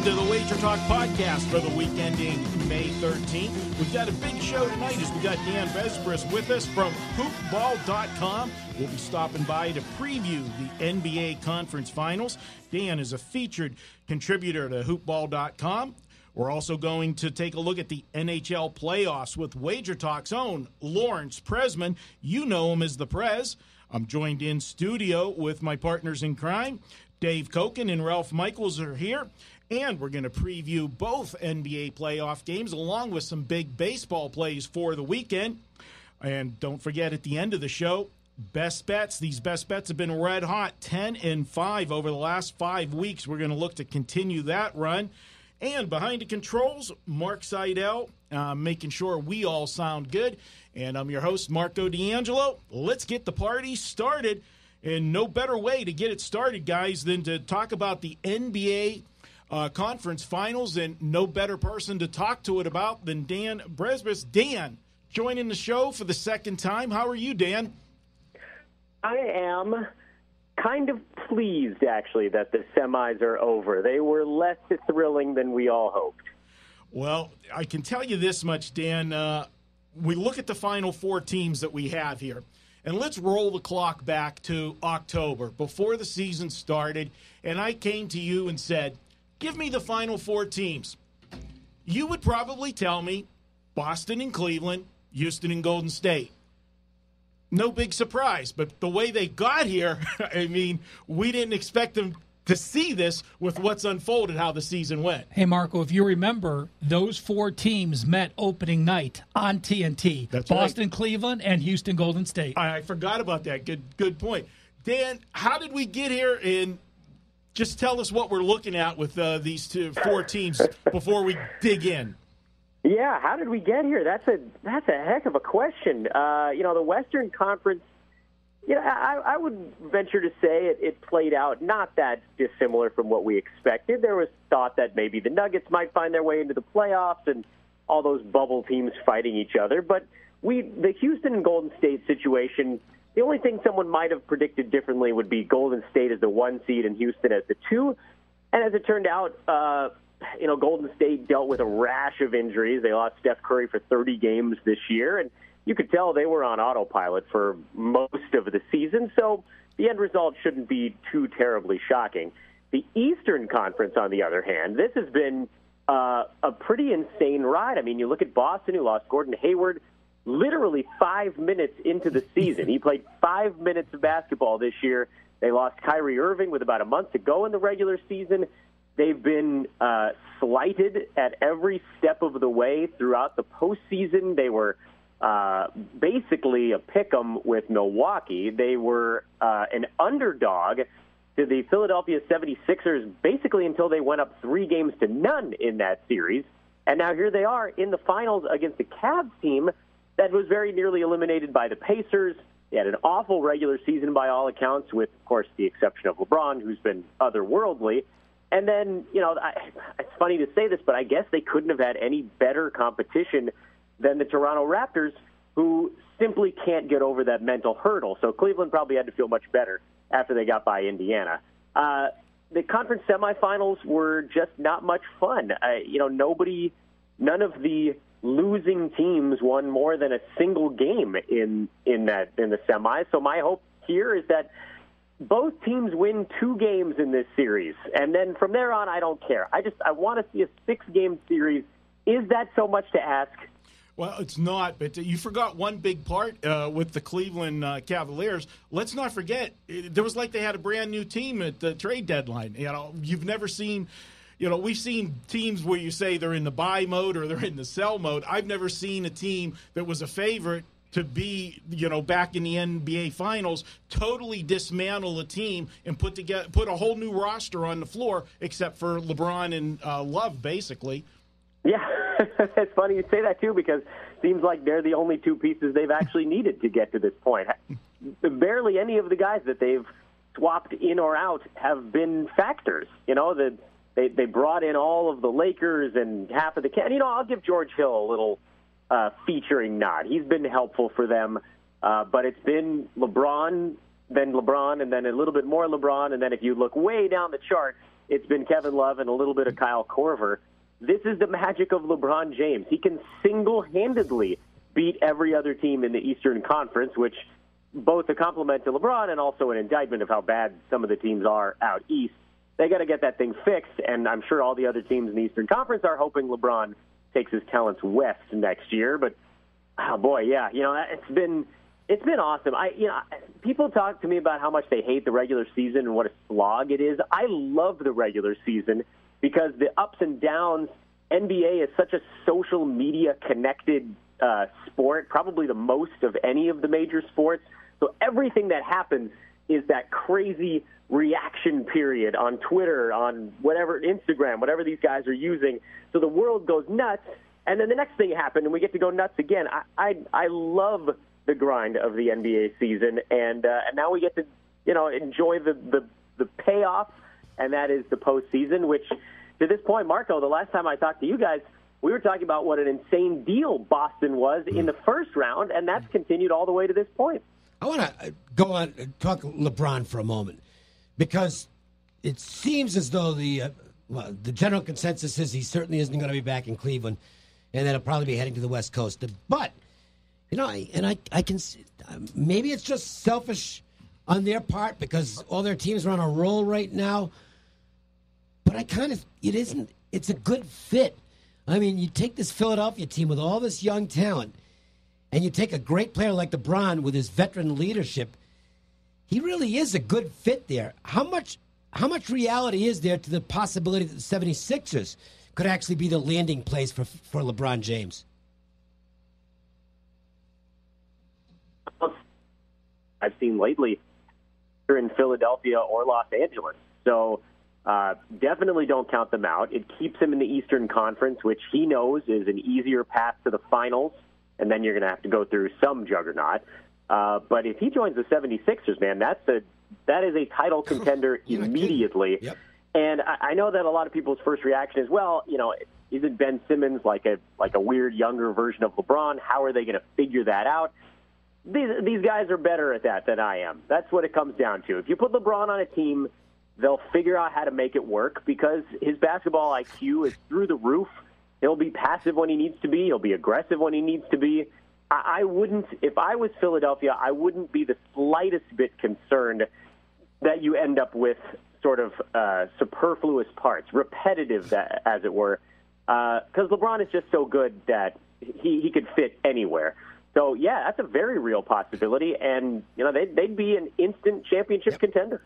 to the WagerTalk Podcast for the week ending May 13th. We've got a big show tonight as we got Dan Besbris with us from hoopball.com. We'll be stopping by to preview the NBA Conference Finals. Dan is a featured contributor to hoopball.com. We're also going to take a look at the NHL playoffs with WagerTalk's own Lawrence Prezman. You know him as the Prez. I'm joined in studio with my partners in crime. Dave Cokin and Ralph Michaels are here, and we're going to preview both NBA playoff games along with some big baseball plays for the weekend. And don't forget, at the end of the show, best bets. These best bets have been red hot, 10-5 over the last 5 weeks. We're going to look to continue that run. And behind the controls, Mark Seidel, making sure we all sound good. And I'm your host, Marco D'Angelo. Let's get the party started. And no better way to get it started, guys, than to talk about the NBA Conference Finals, and no better person to talk to it about than Dan Besbris. Dan, joining the show for the second time. How are you, Dan? I am kind of pleased, actually, that the semis are over. They were less thrilling than we all hoped. Well, I can tell you this much, Dan. We look at the Final Four teams that we have here. And let's roll the clock back to October, before the season started, and I came to you and said, give me the Final Four teams. You would probably tell me Boston and Cleveland, Houston and Golden State. No big surprise, but the way they got here, I mean, we didn't expect them to see this with what's unfolded, how the season went. Hey, Marco, if you remember, those four teams met opening night on TNT. That's Boston, right. Cleveland, and Houston Golden State. I forgot about that. Good point. Dan, how did we get here? And just tell us what we're looking at with these four teams before we dig in. Yeah, how did we get here? That's a heck of a question. The Western Conference, I would venture to say it played out not that dissimilar from what we expected. There was thought that maybe the Nuggets might find their way into the playoffs and all those bubble teams fighting each other. But the Houston and Golden State situation, the only thing someone might have predicted differently would be Golden State as the 1 seed and Houston as the 2. And as it turned out, Golden State dealt with a rash of injuries. They lost Steph Curry for 30 games this year, and you could tell they were on autopilot for most of the season, so the end result shouldn't be too terribly shocking. The Eastern Conference, on the other hand, this has been a pretty insane ride. I mean, you look at Boston, who lost Gordon Hayward literally 5 minutes into the season. He played 5 minutes of basketball this year. They lost Kyrie Irving with about a month to go in the regular season. They've been slighted at every step of the way throughout the postseason. They were basically a pick-em with Milwaukee. They were an underdog to the Philadelphia 76ers basically until they went up 3-0 in that series. And now here they are in the finals against the Cavs team that was very nearly eliminated by the Pacers. They had an awful regular season by all accounts, with, of course, the exception of LeBron, who's been otherworldly. And then, it's funny to say this, but I guess they couldn't have had any better competition than the Toronto Raptors, who simply can't get over that mental hurdle. So Cleveland probably had to feel much better after they got by Indiana. The conference semifinals were just not much fun. None of the losing teams won more than a single game in the semis. So my hope here is that both teams win 2 games in this series, and then from there on, I don't care. I want to see a 6-game series. Is that so much to ask? Well, it's not, but you forgot one big part with the Cleveland Cavaliers. Let's not forget, there was like they had a brand new team at the trade deadline. You've never seen, we've seen teams where you say they're in the buy mode or they're in the sell mode. I've never seen a team that was a favorite to be, back in the NBA Finals, totally dismantle a team and put a whole new roster on the floor, except for LeBron and Love, basically. Yeah, it's funny you say that, too, because it seems like they're the only 2 pieces they've actually needed to get to this point. Barely any of the guys that they've swapped in or out have been factors. They brought in all of the Lakers and half of the – I'll give George Hill a little featuring nod. He's been helpful for them, but it's been LeBron, then LeBron, and then a little bit more LeBron, and then if you look way down the chart, it's been Kevin Love and a little bit of Kyle Korver. This is the magic of LeBron James. He can single-handedly beat every other team in the Eastern Conference, which both a compliment to LeBron and also an indictment of how bad some of the teams are out east. They got to get that thing fixed, and I'm sure all the other teams in the Eastern Conference are hoping LeBron takes his talents west next year. But, oh boy, yeah, it's been awesome. People talk to me about how much they hate the regular season and what a slog it is. I love the regular season because the ups and downs, NBA is such a social media connected sport, probably the most of any of the major sports. So everything that happens is that crazy reaction period on Twitter, on whatever, Instagram, whatever these guys are using. So the world goes nuts, and then the next thing happened, and we get to go nuts again. I love the grind of the NBA season, and now we get to enjoy the payoff, and that is the postseason. Which, to this point, Marco, the last time I talked to you guys, we were talking about what an insane deal Boston was in the first round, and that's continued all the way to this point. I want to go on and talk LeBron for a moment, because it seems as though the general consensus is he certainly isn't going to be back in Cleveland, and that he'll probably be heading to the West Coast. But, I can see, maybe it's just selfish on their part because all their teams are on a roll right now. But it's a good fit. I mean, you take this Philadelphia team with all this young talent, and you take a great player like LeBron with his veteran leadership. He really is a good fit there. How much reality is there to the possibility that the 76ers could actually be the landing place for LeBron James? I've seen lately here in Philadelphia or Los Angeles. So definitely don't count them out. It keeps him in the Eastern Conference, which he knows is an easier path to the finals, and then you're going to have to go through some juggernaut. But if he joins the 76ers, man, that is a title contender immediately. Yep. And I know that a lot of people's first reaction is, well, isn't Ben Simmons like a weird younger version of LeBron? How are they going to figure that out? These guys are better at that than I am. That's what it comes down to. If you put LeBron on a team, they'll figure out how to make it work because his basketball IQ is through the roof. He'll be passive when he needs to be. He'll be aggressive when he needs to be. I wouldn't, if I was Philadelphia, I wouldn't be the slightest bit concerned that you end up with sort of superfluous parts, repetitive, as it were, because LeBron is just so good that he could fit anywhere. So, yeah, that's a very real possibility, and they'd be an instant championship contender.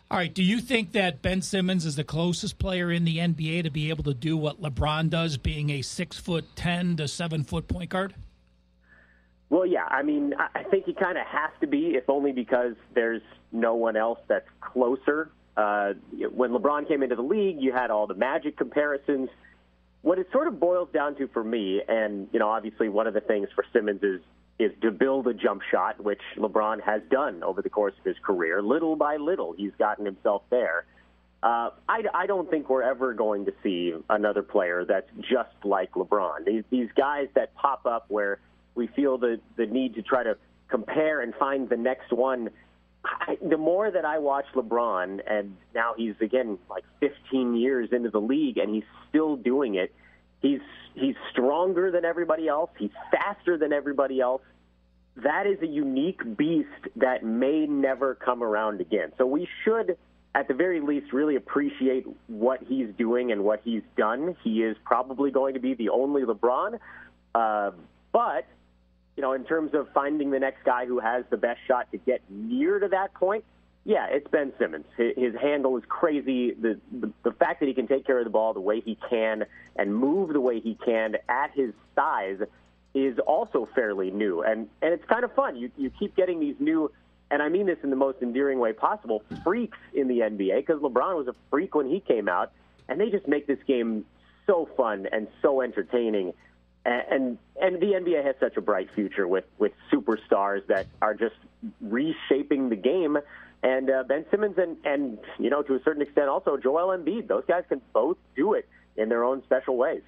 All right, do you think that Ben Simmons is the closest player in the NBA to be able to do what LeBron does, being a 6'10" to 7-foot point guard? Well, yeah, I mean, I think he kind of has to be, if only because there's no one else that's closer. When LeBron came into the league, you had all the Magic comparisons. What it sort of boils down to for me, and, obviously one of the things for Simmons is to build a jump shot, which LeBron has done over the course of his career. Little by little, he's gotten himself there. I don't think we're ever going to see another player that's just like LeBron. These guys that pop up where we feel the need to try to compare and find the next one. The more that I watch LeBron, and now he's, again, like 15 years into the league, and he's still doing it, he's stronger than everybody else. He's faster than everybody else. That is a unique beast that may never come around again. So we should, at the very least, really appreciate what he's doing and what he's done. He is probably going to be the only LeBron. But, in terms of finding the next guy who has the best shot to get near to that point, yeah, it's Ben Simmons. His handle is crazy. The fact that he can take care of the ball the way he can and move the way he can at his size is also fairly new. And it's kind of fun. You keep getting these new, and I mean this in the most endearing way possible, freaks in the NBA, because LeBron was a freak when he came out, and they just make this game so fun and so entertaining. And the NBA has such a bright future with superstars that are just reshaping the game. And Ben Simmons and to a certain extent also Joel Embiid, those guys can both do it in their own special ways.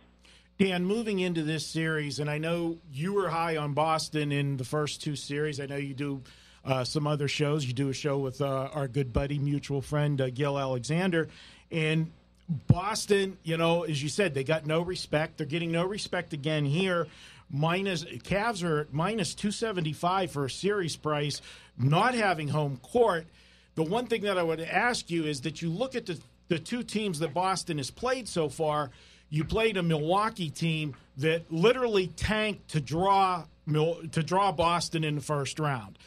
Dan, moving into this series, and I know you were high on Boston in the first two series. I know you do some other shows. You do a show with our good buddy, mutual friend, Gil Alexander. And Boston, as you said, they got no respect. They're getting no respect again here. Cavs are at minus 275 for a series price, not having home court. The one thing that I would ask you is that you look at the two teams that Boston has played so far. You played a Milwaukee team that literally tanked to draw Boston in the first round.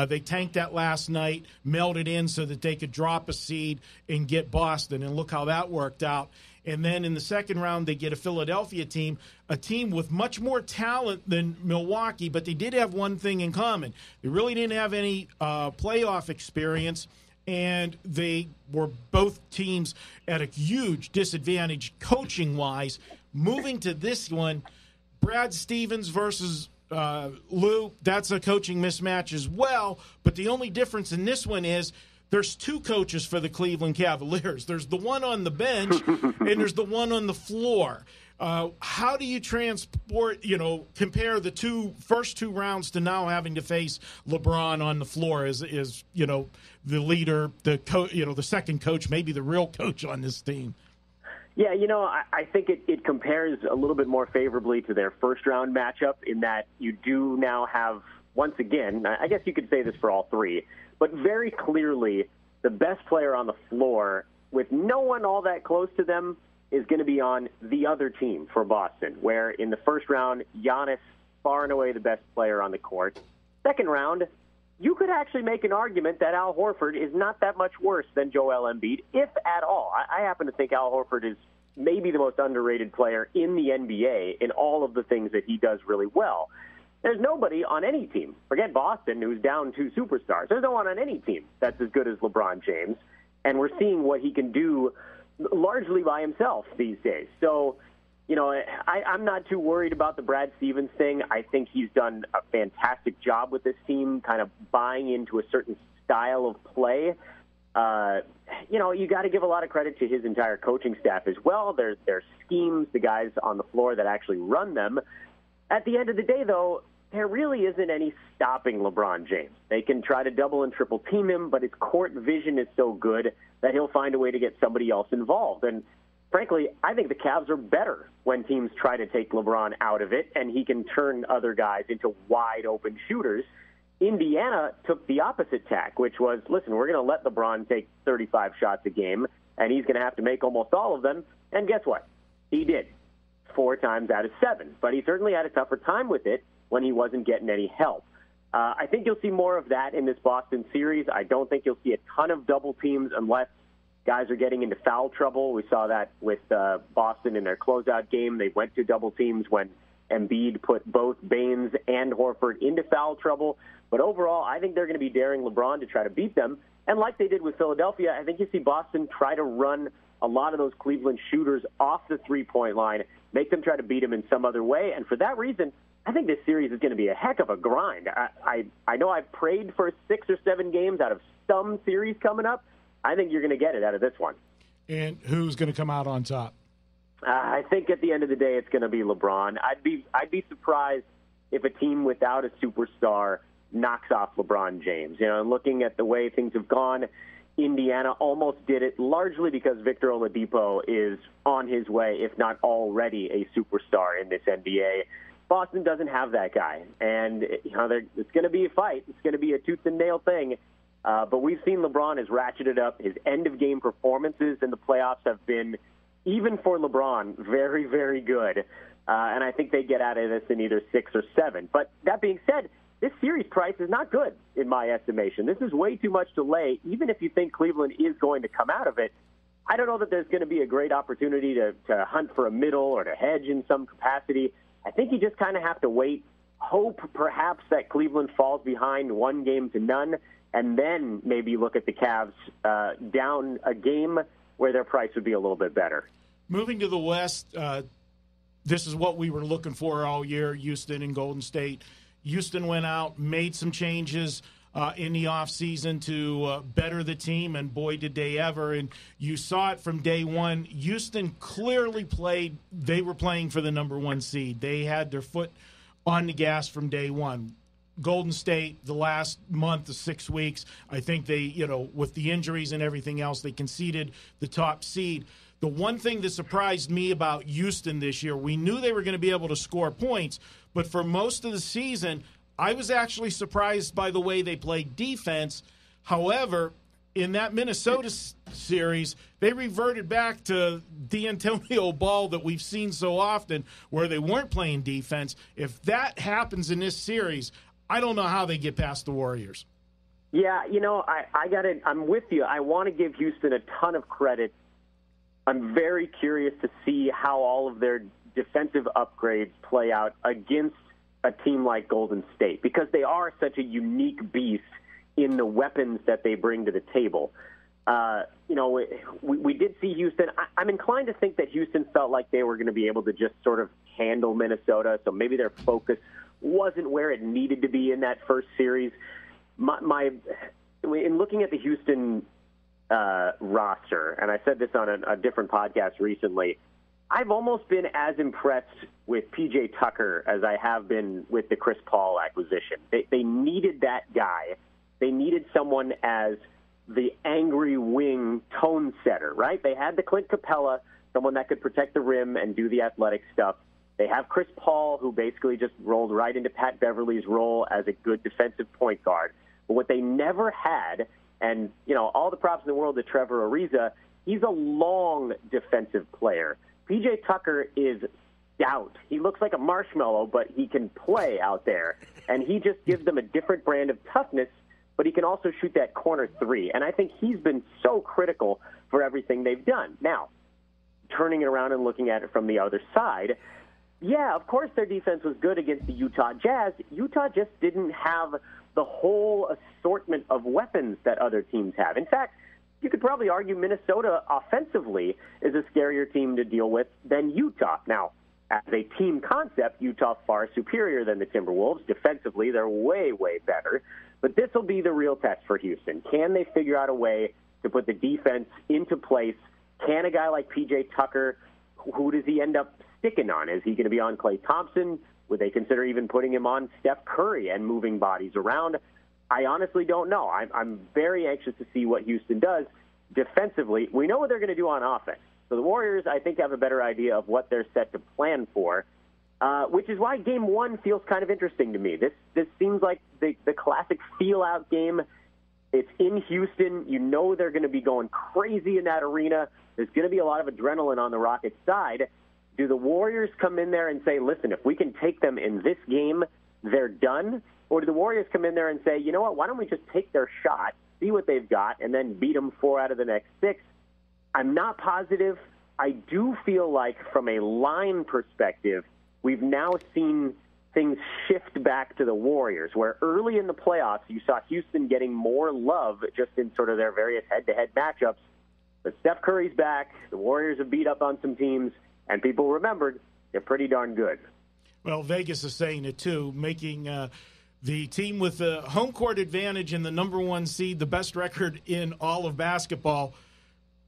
They tanked that last night, mailed it in so that they could drop a seed and get Boston, and look how that worked out. And then in the second round, they get a Philadelphia team, a team with much more talent than Milwaukee, but they did have one thing in common. They really didn't have any playoff experience, and they were both teams at a huge disadvantage coaching-wise. Moving to this one, Brad Stevens versus Lou, that's a coaching mismatch as well, but the only difference in this one is there's two coaches for the Cleveland Cavaliers. There's the one on the bench and there's the one on the floor. How do you compare the first two rounds to now having to face LeBron on the floor as the leader, the second coach, maybe the real coach on this team? Yeah, I think it compares a little bit more favorably to their first-round matchup in that you do now have, once again, I guess you could say this for all three, but very clearly the best player on the floor with no one all that close to them is going to be on the other team for Boston, where in the first round, Giannis, far and away the best player on the court. Second round, you could actually make an argument that Al Horford is not that much worse than Joel Embiid, if at all. I happen to think Al Horford is maybe the most underrated player in the NBA in all of the things that he does really well. There's nobody on any team, forget Boston, who's down two superstars. There's no one on any team that's as good as LeBron James, and we're seeing what he can do largely by himself these days. So, I'm not too worried about the Brad Stevens thing. I think he's done a fantastic job with this team, kind of buying into a certain style of play. You got to give a lot of credit to his entire coaching staff as well. Their schemes, the guys on the floor that actually run them. At the end of the day, though, there really isn't any stopping LeBron James. They can try to double and triple team him, but his court vision is so good that he'll find a way to get somebody else involved. And frankly, I think the Cavs are better when teams try to take LeBron out of it, and he can turn other guys into wide-open shooters. Indiana took the opposite tack, which was, listen, we're going to let LeBron take 35 shots a game, and he's going to have to make almost all of them. And guess what? He did, 4 times out of 7. But he certainly had a tougher time with it when he wasn't getting any help. I think you'll see more of that in this Boston series. I don't think you'll see a ton of double teams unless guys are getting into foul trouble. We saw that with Boston in their closeout game. They went to double teams when Embiid put both Baines and Horford into foul trouble. But overall, I think they're going to be daring LeBron to try to beat them. And like they did with Philadelphia, I think you see Boston try to run a lot of those Cleveland shooters off the three-point line, make them try to beat them in some other way. And for that reason, I think this series is going to be a heck of a grind. I know I've prayed for 6 or 7 games out of some series coming up. I think you're going to get it out of this one. And who's going to come out on top? I think at the end of the day, it's going to be LeBron. I'd be surprised if a team without a superstar knocks off LeBron James. Looking at the way things have gone, Indiana almost did it largely because Victor Oladipo is on his way, if not already, a superstar in this NBA. Boston doesn't have that guy, and it's going to be a fight. It's going to be a tooth-and-nail thing. But we've seen LeBron has ratcheted up. His end-of-game performances in the playoffs have been, even for LeBron, very, very good. And I think they get out of this in either 6 or 7. But that being said, this series price is not good in my estimation. This is way too much to lay, even if you think Cleveland is going to come out of it. I don't know that there's going to be a great opportunity to hunt for a middle or to hedge in some capacity. I think you just kind of have to wait, hope perhaps that Cleveland falls behind 1-0, and then maybe look at the Cavs down a game where their price would be a little bit better. Moving to the West, this is what we were looking for all year, Houston and Golden State. Houston went out, made some changes in the offseason to better the team, and boy, did they ever. And you saw it from day one. Houston clearly played. They were playing for the number 1 seed. They had their foot on the gas from day one. Golden State the last month to 6 weeks. I think they, with the injuries and everything else, they conceded the top seed. The one thing that surprised me about Houston this year, we knew they were going to be able to score points, but for most of the season, I was actually surprised by the way they played defense. However, in that Minnesota series, they reverted back to D'Antonio ball that we've seen so often where they weren't playing defense. If that happens in this series, I don't know how they get past the Warriors. Yeah, I'm with you. I want to give Houston a ton of credit. I'm very curious to see how all of their defensive upgrades play out against a team like Golden State, because they are such a unique beast in the weapons that they bring to the table. We did see Houston. I'm inclined to think that Houston felt like they were going to be able to just sort of handle Minnesota, so maybe their focus wasn't where it needed to be in that first series. In looking at the Houston roster, and I said this on a different podcast recently, I've almost been as impressed with P.J. Tucker as I have been with the Chris Paul acquisition. They needed that guy. They needed someone as the angry wing tone setter, right? They had the Clint Capella, someone that could protect the rim and do the athletic stuff. They have Chris Paul, who basically just rolled right into Pat Beverly's role as a good defensive point guard. But what they never had, and, all the props in the world to Trevor Ariza, he's a long defensive player. P.J. Tucker is stout. He looks like a marshmallow, but he can play out there. And he just gives them a different brand of toughness, but he can also shoot that corner three. And I think he's been so critical for everything they've done. Now, turning it around and looking at it from the other side, yeah, of course their defense was good against the Utah Jazz. Utah just didn't have the whole assortment of weapons that other teams have. In fact, you could probably argue Minnesota offensively is a scarier team to deal with than Utah. Now, as a team concept, Utah far superior than the Timberwolves. Defensively, they're way, way better. But this will be the real test for Houston. Can they figure out a way to put the defense into place? Can a guy like P.J. Tucker, who does he end up sticking on? Is he going to be on Klay Thompson? Would they consider even putting him on Steph Curry and moving bodies around? I honestly don't know. I'm very anxious to see what Houston does defensively. We know what they're going to do on offense. So the Warriors, I think, have a better idea of what they're set to plan for, which is why Game 1 feels kind of interesting to me. This seems like the classic feel-out game. It's in Houston. You know they're going to be going crazy in that arena. There's going to be a lot of adrenaline on the Rockets' side. Do the Warriors come in there and say, listen, if we can take them in this game, they're done? Or do the Warriors come in there and say, you know what, why don't we just take their shot, see what they've got, and then beat them 4 out of the next 6? I'm not positive. I do feel like from a line perspective, we've now seen things shift back to the Warriors, where early in the playoffs you saw Houston getting more love just in sort of their various head-to-head matchups. But Steph Curry's back. The Warriors have beat up on some teams, and people remembered they're pretty darn good. Well, Vegas is saying it too, making the team with the home court advantage and the number 1 seed, the best record in all of basketball.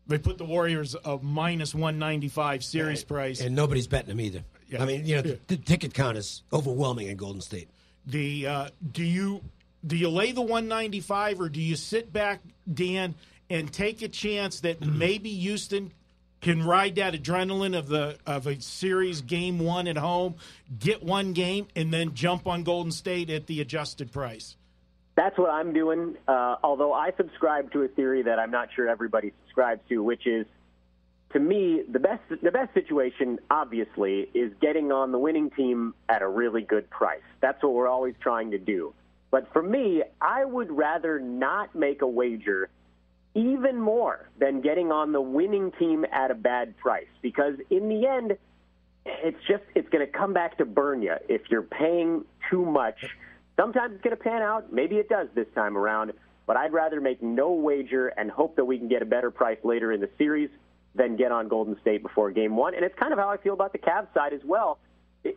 They put the Warriors a minus 195 series price. And nobody's betting them either. Yeah. I mean, the ticket count is overwhelming in Golden State. Do you lay the 195 or do you sit back, Dan, and take a chance that maybe Houston can ride that adrenaline of a series Game 1 at home, get one game, and then jump on Golden State at the adjusted price? That's what I'm doing, although I subscribe to a theory that I'm not sure everybody subscribes to, which is, to me, the best situation, obviously, is getting on the winning team at a really good price. That's what we're always trying to do. But for me, I would rather not make a wager even more than getting on the winning team at a bad price, because in the end, it's going to come back to burn you if you're paying too much. Sometimes it's going to pan out. Maybe it does this time around. But I'd rather make no wager and hope that we can get a better price later in the series than get on Golden State before Game 1. And it's kind of how I feel about the Cavs side as well.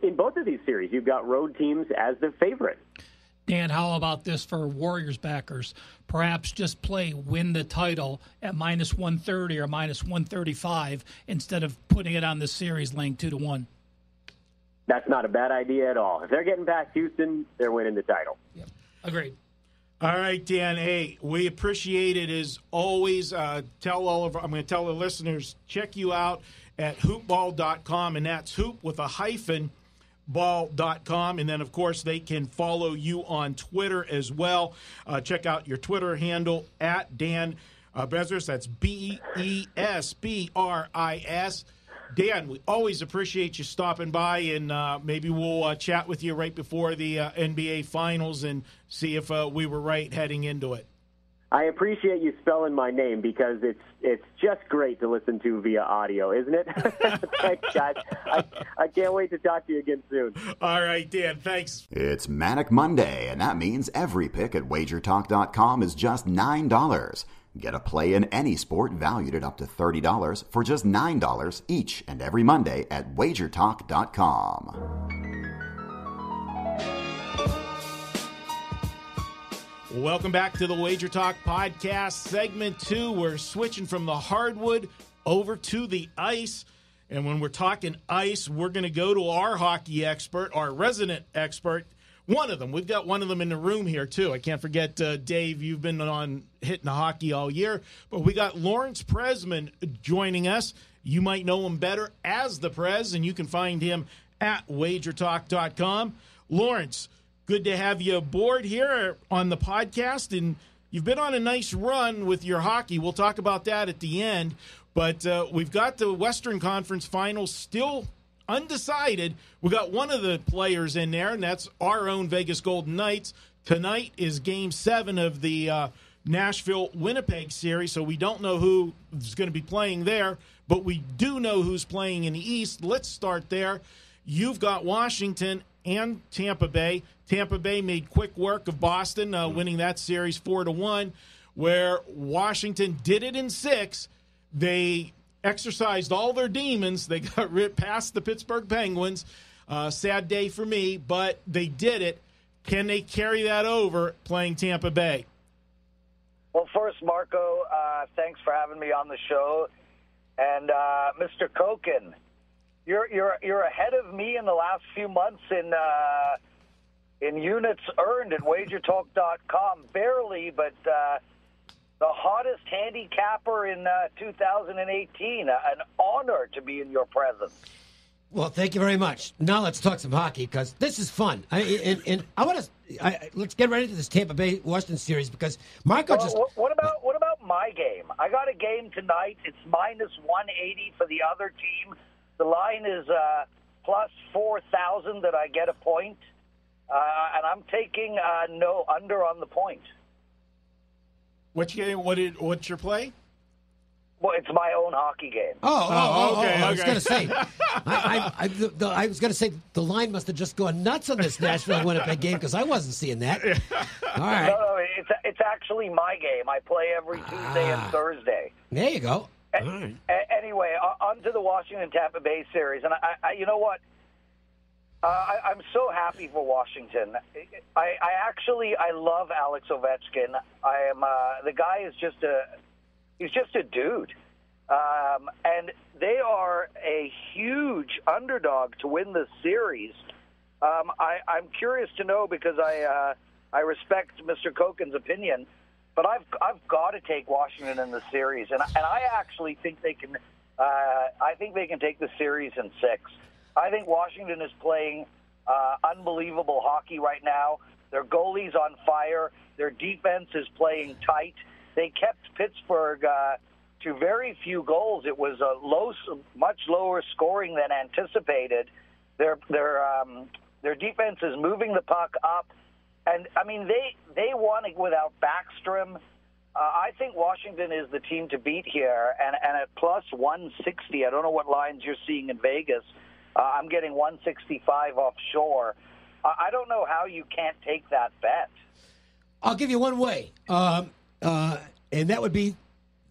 In both of these series, you've got road teams as the favorite. Dan, how about this for Warriors backers? Perhaps just win the title at minus 130 or minus 135 instead of putting it on the series laying 2-1. That's not a bad idea at all. If they're getting past Houston, they're winning the title. Yep. Agreed. All right, Dan. Hey, we appreciate it as always. I'm going to tell the listeners, check you out at hoopball.com, and that's hoop with a hyphen ball.com. And then, of course, they can follow you on Twitter as well. Check out your Twitter handle at Dan Besbris. That's Besbris. Dan, we always appreciate you stopping by, and maybe we'll chat with you right before the NBA Finals and see if we were right heading into it. I appreciate you spelling my name because it's just great to listen to via audio, isn't it? Thanks, guys. I can't wait to talk to you again soon. All right, Dan, thanks. It's Manic Monday, and that means every pick at WagerTalk.com is just $9. Get a play in any sport valued at up to $30 for just $9 each and every Monday at WagerTalk.com. Welcome back to the WagerTalk Podcast, Segment 2. We're switching from the hardwood over to the ice. And when we're talking ice, we're going to go to our hockey expert, our resident expert. One of them. We've got one of them in the room here, too. I can't forget, Dave, you've been on hitting the hockey all year. But we got Lawrence Prezman joining us. You might know him better as the Prez, and you can find him at WagerTalk.com. Lawrence, good to have you aboard here on the podcast. And you've been on a nice run with your hockey. We'll talk about that at the end. But we've got the Western Conference Finals still undecided. We got one of the players in there, and that's our own Vegas Golden Knights. Tonight is Game 7 of the Nashville-Winnipeg series, so we don't know who is going to be playing there, but we do know who's playing in the East. Let's start there. You've got Washington and Tampa Bay. Tampa Bay made quick work of Boston, winning that series 4-1, where Washington did it in 6. They exercised all their demons. They got past the Pittsburgh Penguins. Sad day for me, but they did it. Can they carry that over playing Tampa Bay? Well, first, Marco, thanks for having me on the show. And Mr. Cokin, you're ahead of me in the last few months in units earned at WagerTalk.com. Barely, but the hottest handicapper in 2018. An honor to be in your presence. Well, thank you very much. Now let's talk some hockey because this is fun. And I want to let's get right into this Tampa Bay Washington series because Marco just. What about my game? I got a game tonight. It's -180 for the other team. The line is plus 4,000 that I get a point, and I'm taking no under on the point. What's your play? Well, it's my own hockey game. Okay. I was going to say, I was going to say the line must have just gone nuts on this Nashville-Winnipeg game because I wasn't seeing that. All right. No, it's actually my game. I play every Tuesday and Thursday. There you go. Anyway, on to the Washington-Tampa Bay series. And I you know what? I'm so happy for Washington. I love Alex Ovechkin. The guy is just a dude. And they are a huge underdog to win this series. I'm curious to know because I respect Mr. Cokin's opinion, but I've got to take Washington in the series, and I actually think they can. I think they can take the series in 6. I think Washington is playing unbelievable hockey right now. Their goalie's on fire. Their defense is playing tight. They kept Pittsburgh to very few goals. It was much lower scoring than anticipated. Their defense is moving the puck up, and I mean they won it without Backstrom. I think Washington is the team to beat here, and at plus 160. I don't know what lines you're seeing in Vegas. I'm getting 165 offshore. I don't know how you can't take that bet. I'll give you one way, and that would be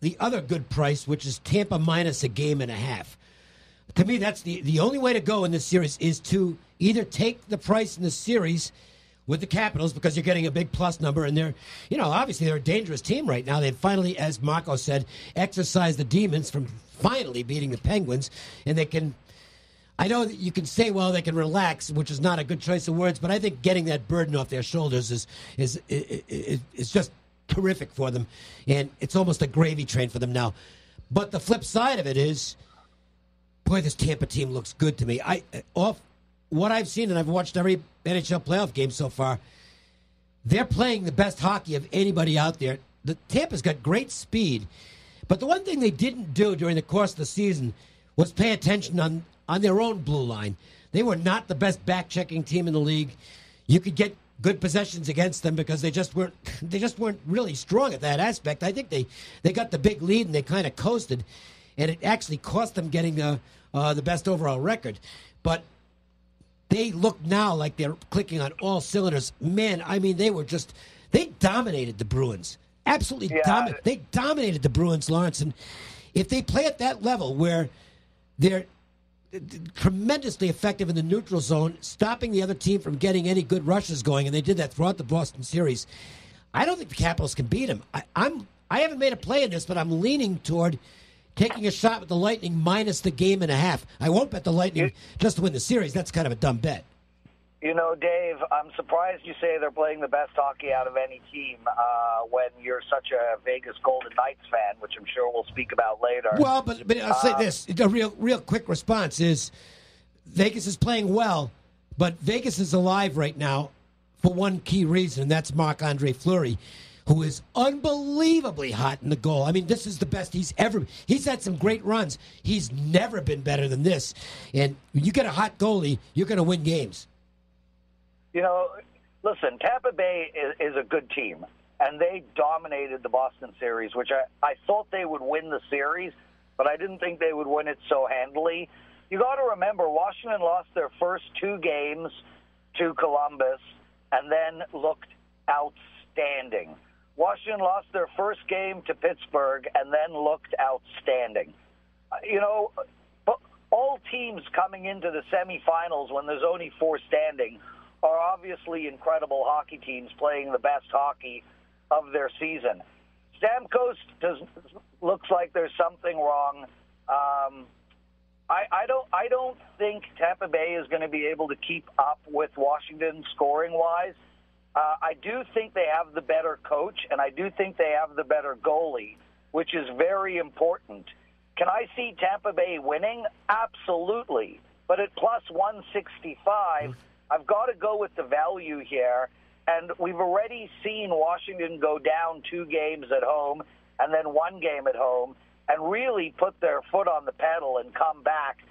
the other good price, which is Tampa minus 1.5 games. To me, that's the only way to go in this series is to either take the price in the series with the Capitals because you're getting a big plus number, and they're, obviously they're a dangerous team right now. They've finally, as Marco said, exercised the demons from finally beating the Penguins, and they can. I know that you can say, well, they can relax, which is not a good choice of words, but I think getting that burden off their shoulders is just terrific for them, and it's almost a gravy train for them now. But the flip side of it is, boy, this Tampa team looks good to me. Off what I've seen, and I've watched every NHL playoff game so far, they're playing the best hockey of anybody out there. The Tampa's got great speed, but the one thing they didn't do during the course of the season was pay attention on their own blue line. They were not the best back-checking team in the league. You could get good possessions against them because they just weren't really strong at that aspect. I think they got the big lead and they kind of coasted, and it actually cost them getting the best overall record. But they look now like they're clicking on all cylinders. Man, I mean, they dominated the Bruins. Absolutely dominated. They dominated the Bruins, Lawrence. And if they play at that level where they're tremendously effective in the neutral zone, stopping the other team from getting any good rushes going, and they did that throughout the Boston series, I don't think the Capitals can beat them. I haven't made a play in this, but I'm leaning toward taking a shot with the Lightning minus the game and a half. I won't bet the Lightning just to win the series. That's kind of a dumb bet. You know, Dave, I'm surprised you say they're playing the best hockey out of any team when you're such a Vegas Golden Knights fan, which I'm sure we'll speak about later. Well, but I'll say this. A real quick response is Vegas is playing well, but Vegas is alive right now for one key reason, and that's Marc-Andre Fleury, who is unbelievably hot in the goal. I mean, this is the best he's ever... He's had some great runs. He's never been better than this. And when you get a hot goalie, you're going to win games. You know, listen, Tampa Bay is a good team, and they dominated the Boston series, which I thought they would win the series, but I didn't think they would win it so handily. You got to remember, Washington lost their first two games to Columbus and then looked outstanding. Washington lost their first game to Pittsburgh and then looked outstanding. You know, all teams coming into the semifinals when there's only four standing are obviously incredible hockey teams playing the best hockey of their season. Stamkos looks like there's something wrong. I don't think Tampa Bay is going to be able to keep up with Washington scoring-wise. I do think they have the better coach, and I do think they have the better goalie, which is very important. Can I see Tampa Bay winning? Absolutely. But at plus 165, I've got to go with the value here. And we've already seen Washington go down 2 games at home and then 1 game at home and really put their foot on the pedal and come back.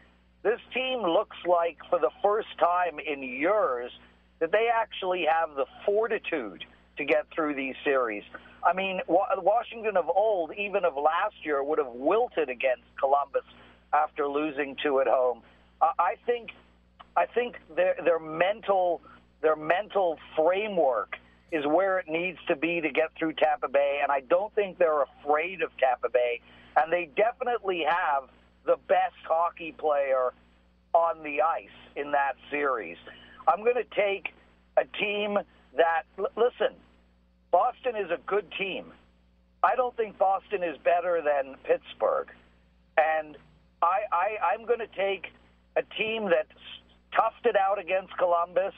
This team looks like, for the first time in years, that they actually have the fortitude to get through these series. I mean, Washington of old, even of last year, would have wilted against Columbus after losing 2 at home. I think their mental framework is where it needs to be to get through Tampa Bay, and I don't think they're afraid of Tampa Bay. And they definitely have the best hockey player on the ice in that series. I'm going to take a team that, listen, Boston is a good team. I don't think Boston is better than Pittsburgh. And I'm going to take a team that toughed it out against Columbus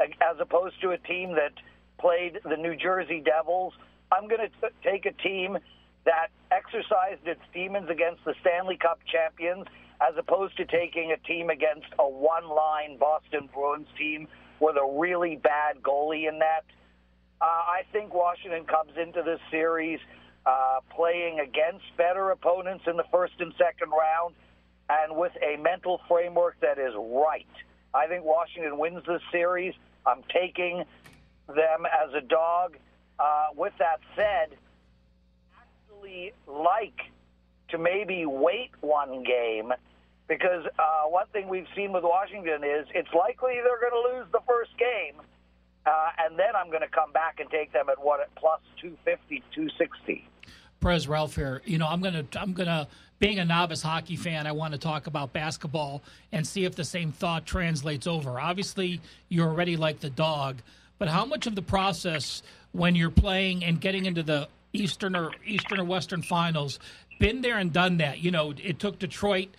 as opposed to a team that played the New Jersey Devils. I'm going to take a team that exercised its demons against the Stanley Cup champions as opposed to taking a team against a one-line Boston Bruins team with a really bad goalie in net. I think Washington comes into this series playing against better opponents in the first and second round and with a mental framework that is right. I think Washington wins this series. I'm taking them as a dog. With that said, actually like to maybe wait 1 game because one thing we've seen with Washington is it's likely they're going to lose the first game, and then I'm going to come back and take them at plus 250, 260. Prez, Ralph here. You know, I'm gonna. Being a novice hockey fan, I want to talk about basketball and see if the same thought translates over. Obviously, you're already like the dog, but how much of the process when you're playing and getting into the Eastern or Western Finals, been there and done that? You know, it took Detroit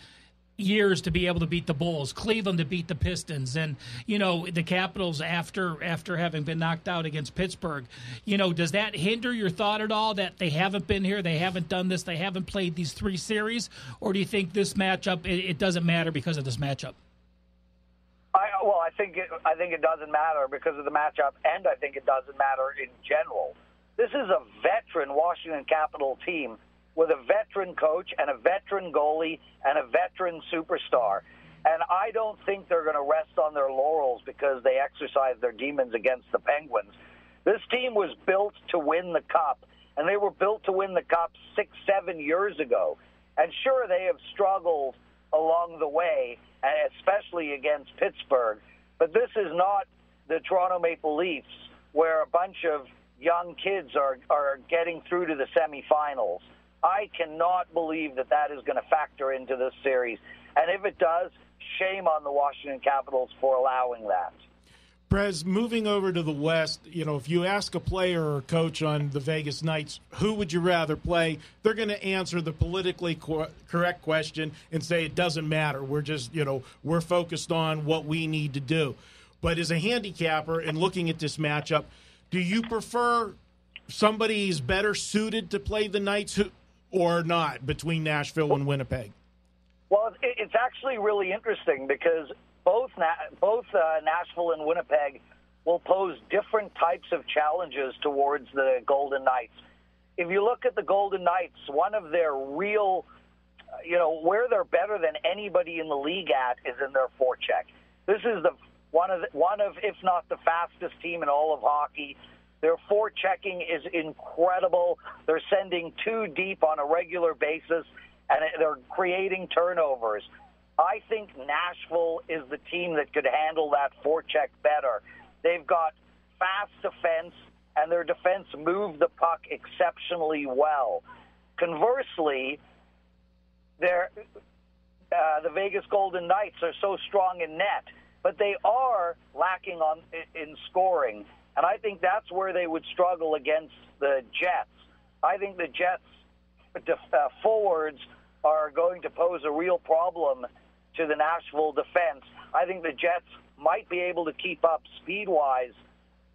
years to be able to beat the Bulls, Cleveland to beat the Pistons, and the Capitals after having been knocked out against Pittsburgh. Does that hinder your thought at all that they haven't been here, they haven't done this, they haven't played these 3 series, or do you think this matchup it doesn't matter because of this matchup? I think it doesn't matter because of the matchup, and I think it doesn't matter in general. This is a veteran Washington Capitol team with a veteran coach and a veteran goalie and a veteran superstar. And I don't think they're going to rest on their laurels because they exercise their demons against the Penguins. This team was built to win the Cup, and they were built to win the Cup 6-7 years ago. And sure, they have struggled along the way, especially against Pittsburgh. But this is not the Toronto Maple Leafs, where a bunch of young kids are getting through to the semifinals. I cannot believe that is going to factor into this series. And if it does, shame on the Washington Capitals for allowing that. Prez, moving over to the West, if you ask a player or coach on the Vegas Knights, who would you rather play, they're going to answer the politically correct question and say it doesn't matter. We're just, we're focused on what we need to do. But as a handicapper and looking at this matchup, do you prefer somebody who's better suited to play the Knights or not between Nashville and Winnipeg? Well, it's actually really interesting because both Nashville and Winnipeg will pose different types of challenges towards the Golden Knights. If you look at the Golden Knights, one of their real, where they're better than anybody in the league at is in their forecheck. This is one of, if not the fastest team in all of hockey. Their forechecking is incredible. They're sending 2 deep on a regular basis, and they're creating turnovers. I think Nashville is the team that could handle that forecheck better. They've got fast defense, and their defense moved the puck exceptionally well. Conversely, the Vegas Golden Knights are so strong in net, but they are lacking in scoring, and I think that's where they would struggle against the Jets. I think the Jets' forwards are going to pose a real problem to the Nashville defense. I think the Jets might be able to keep up speed-wise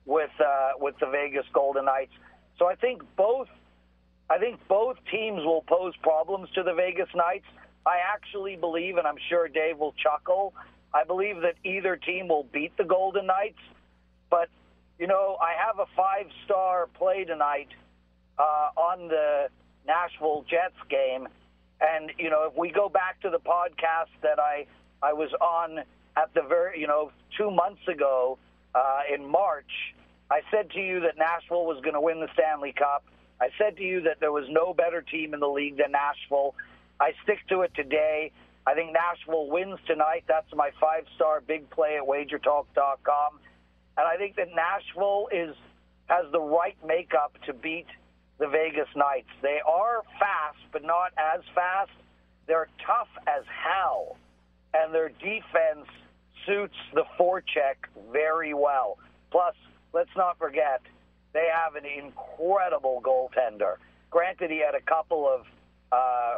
with the Vegas Golden Knights. So I think both teams will pose problems to the Vegas Knights. I actually believe, and I'm sure Dave will chuckle, I believe that either team will beat the Golden Knights. But, I have a 5-star play tonight on the Nashville Jets game. And, if we go back to the podcast that I was on at the 2 months ago in March, I said to you that Nashville was going to win the Stanley Cup. I said to you that there was no better team in the league than Nashville. I stick to it today. I think Nashville wins tonight. That's my 5-star big play at WagerTalk.com. And I think that Nashville has the right makeup to beat the Vegas Knights. They are fast, but not as fast. They're tough as hell, and their defense suits the forecheck very well. Plus, let's not forget, they have an incredible goaltender. Granted, he had a couple of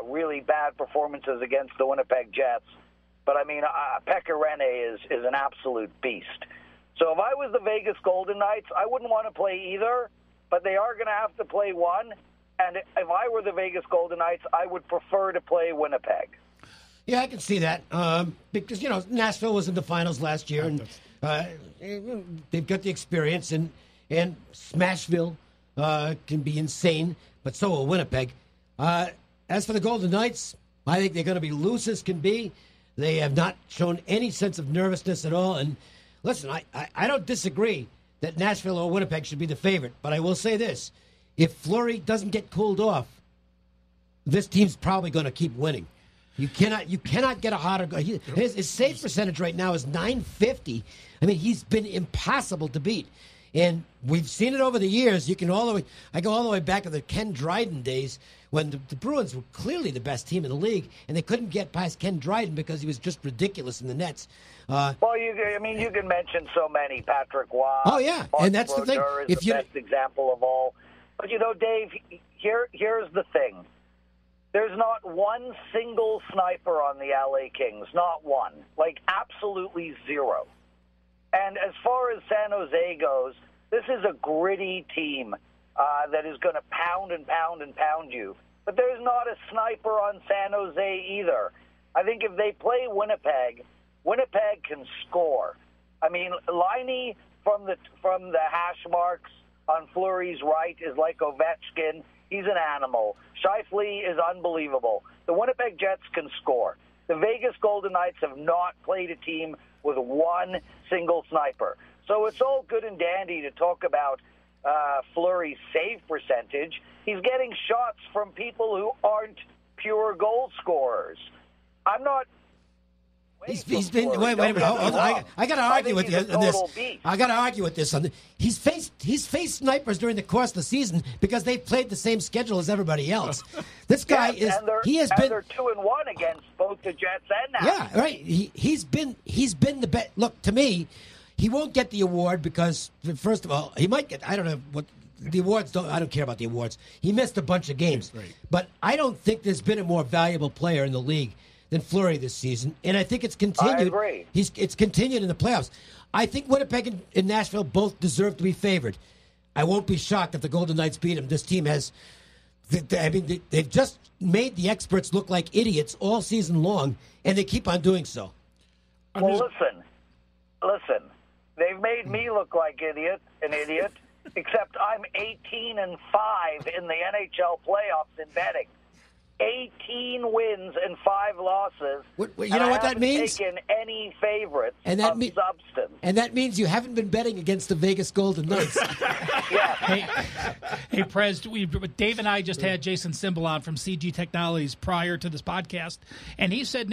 really bad performances against the Winnipeg Jets, but Pekka Rinne is an absolute beast. So if I was the Vegas Golden Knights, I wouldn't want to play either, but they are going to have to play one. And if I were the Vegas Golden Knights, I would prefer to play Winnipeg. Yeah, I can see that because, Nashville was in the finals last year, and they've got the experience, and Smashville can be insane, but so will Winnipeg. As for the Golden Knights, I think they're going to be loose as can be. They have not shown any sense of nervousness at all. And listen, I don't disagree that Nashville or Winnipeg should be the favorite, but I will say this. If Fleury doesn't get cooled off, this team's probably going to keep winning. You cannot get a hotter goal. His save percentage right now is .950. He's been impossible to beat. And we've seen it over the years. I go all the way back to the Ken Dryden days when the Bruins were clearly the best team in the league, and they couldn't get past Ken Dryden because he was just ridiculous in the nets. You can mention so many. Patrick Waugh. Oh yeah, and that's the thing. Best example of all. But Dave, here's the thing. There's not one single sniper on the LA Kings, not one. Like, absolutely zero. And as far as San Jose goes, this is a gritty team that is going to pound and pound and pound you. But there's not a sniper on San Jose either. I think if they play Winnipeg, Winnipeg can score. I mean, Laine from the hash marks on Fleury's right is like Ovechkin. He's an animal. Scheifele is unbelievable. The Winnipeg Jets can score. The Vegas Golden Knights have not played a team with one single sniper. So it's all good and dandy to talk about Fleury's save percentage. He's getting shots from people who aren't pure goal scorers. I'm not... He's been. Wait a minute. Hold on. I got to argue with you on this. I got to argue with this. He's faced snipers during the course of the season because they've played the same schedule as everybody else. This guy they're 2-1 against both the Jets and now. Yeah, right. He's been the best. Look, to me, he won't get the award because first of all, he might get. I don't know what. The awards I don't care about the awards. He missed a bunch of games, right. But I don't think there's been a more valuable player in the league than Fleury this season, and I think it's continued. I agree. It's continued in the playoffs. I think Winnipeg and Nashville both deserve to be favored. I won't be shocked if the Golden Knights beat them. This team has, they've just made the experts look like idiots all season long, and they keep on doing so. Well, listen. They've made me look like an idiot. Except I'm 18-5 in the NHL playoffs in betting. 18 wins and 5 losses. You know what that means? Taken any favorites of substance. And that means you haven't been betting against the Vegas Golden Knights. Yeah. Hey, Prez, Dave and I just had Jason Simbal on from CG Technologies prior to this podcast, and he said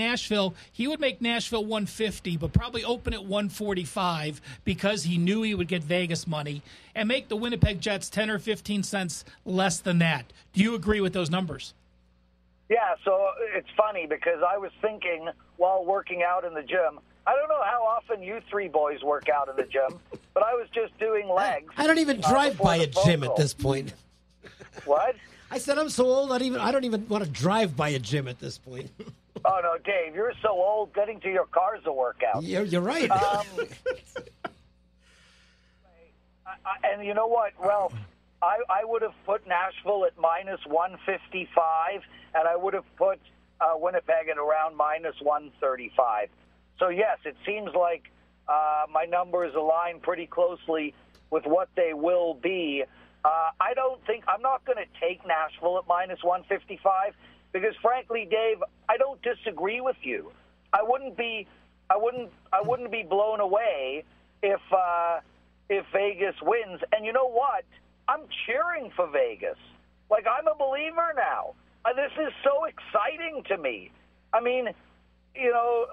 he would make Nashville 150, but probably open at 145 because he knew he would get Vegas money, and make the Winnipeg Jets 10 or 15 cents less than that. Do you agree with those numbers? Yeah, so it's funny because I was thinking while working out in the gym, I don't know how often you three boys work out in the gym, but I was just doing legs. I don't even drive by a gym at this point. What? I said I'm so old I don't even want to drive by a gym at this point. Oh, no, Dave, you're so old, getting to your car's a workout. You're right. And you know what, Ralph? I would have put Nashville at minus 155, and I would have put Winnipeg at around minus 135. So, yes, it seems like my numbers align pretty closely with what they will be. I'm not going to take Nashville at minus 155 because, frankly, Dave, I don't disagree with you. I wouldn't be blown away if Vegas wins. And you know what? I'm cheering for Vegas. Like, I'm a believer now. This is so exciting to me. I mean, you know,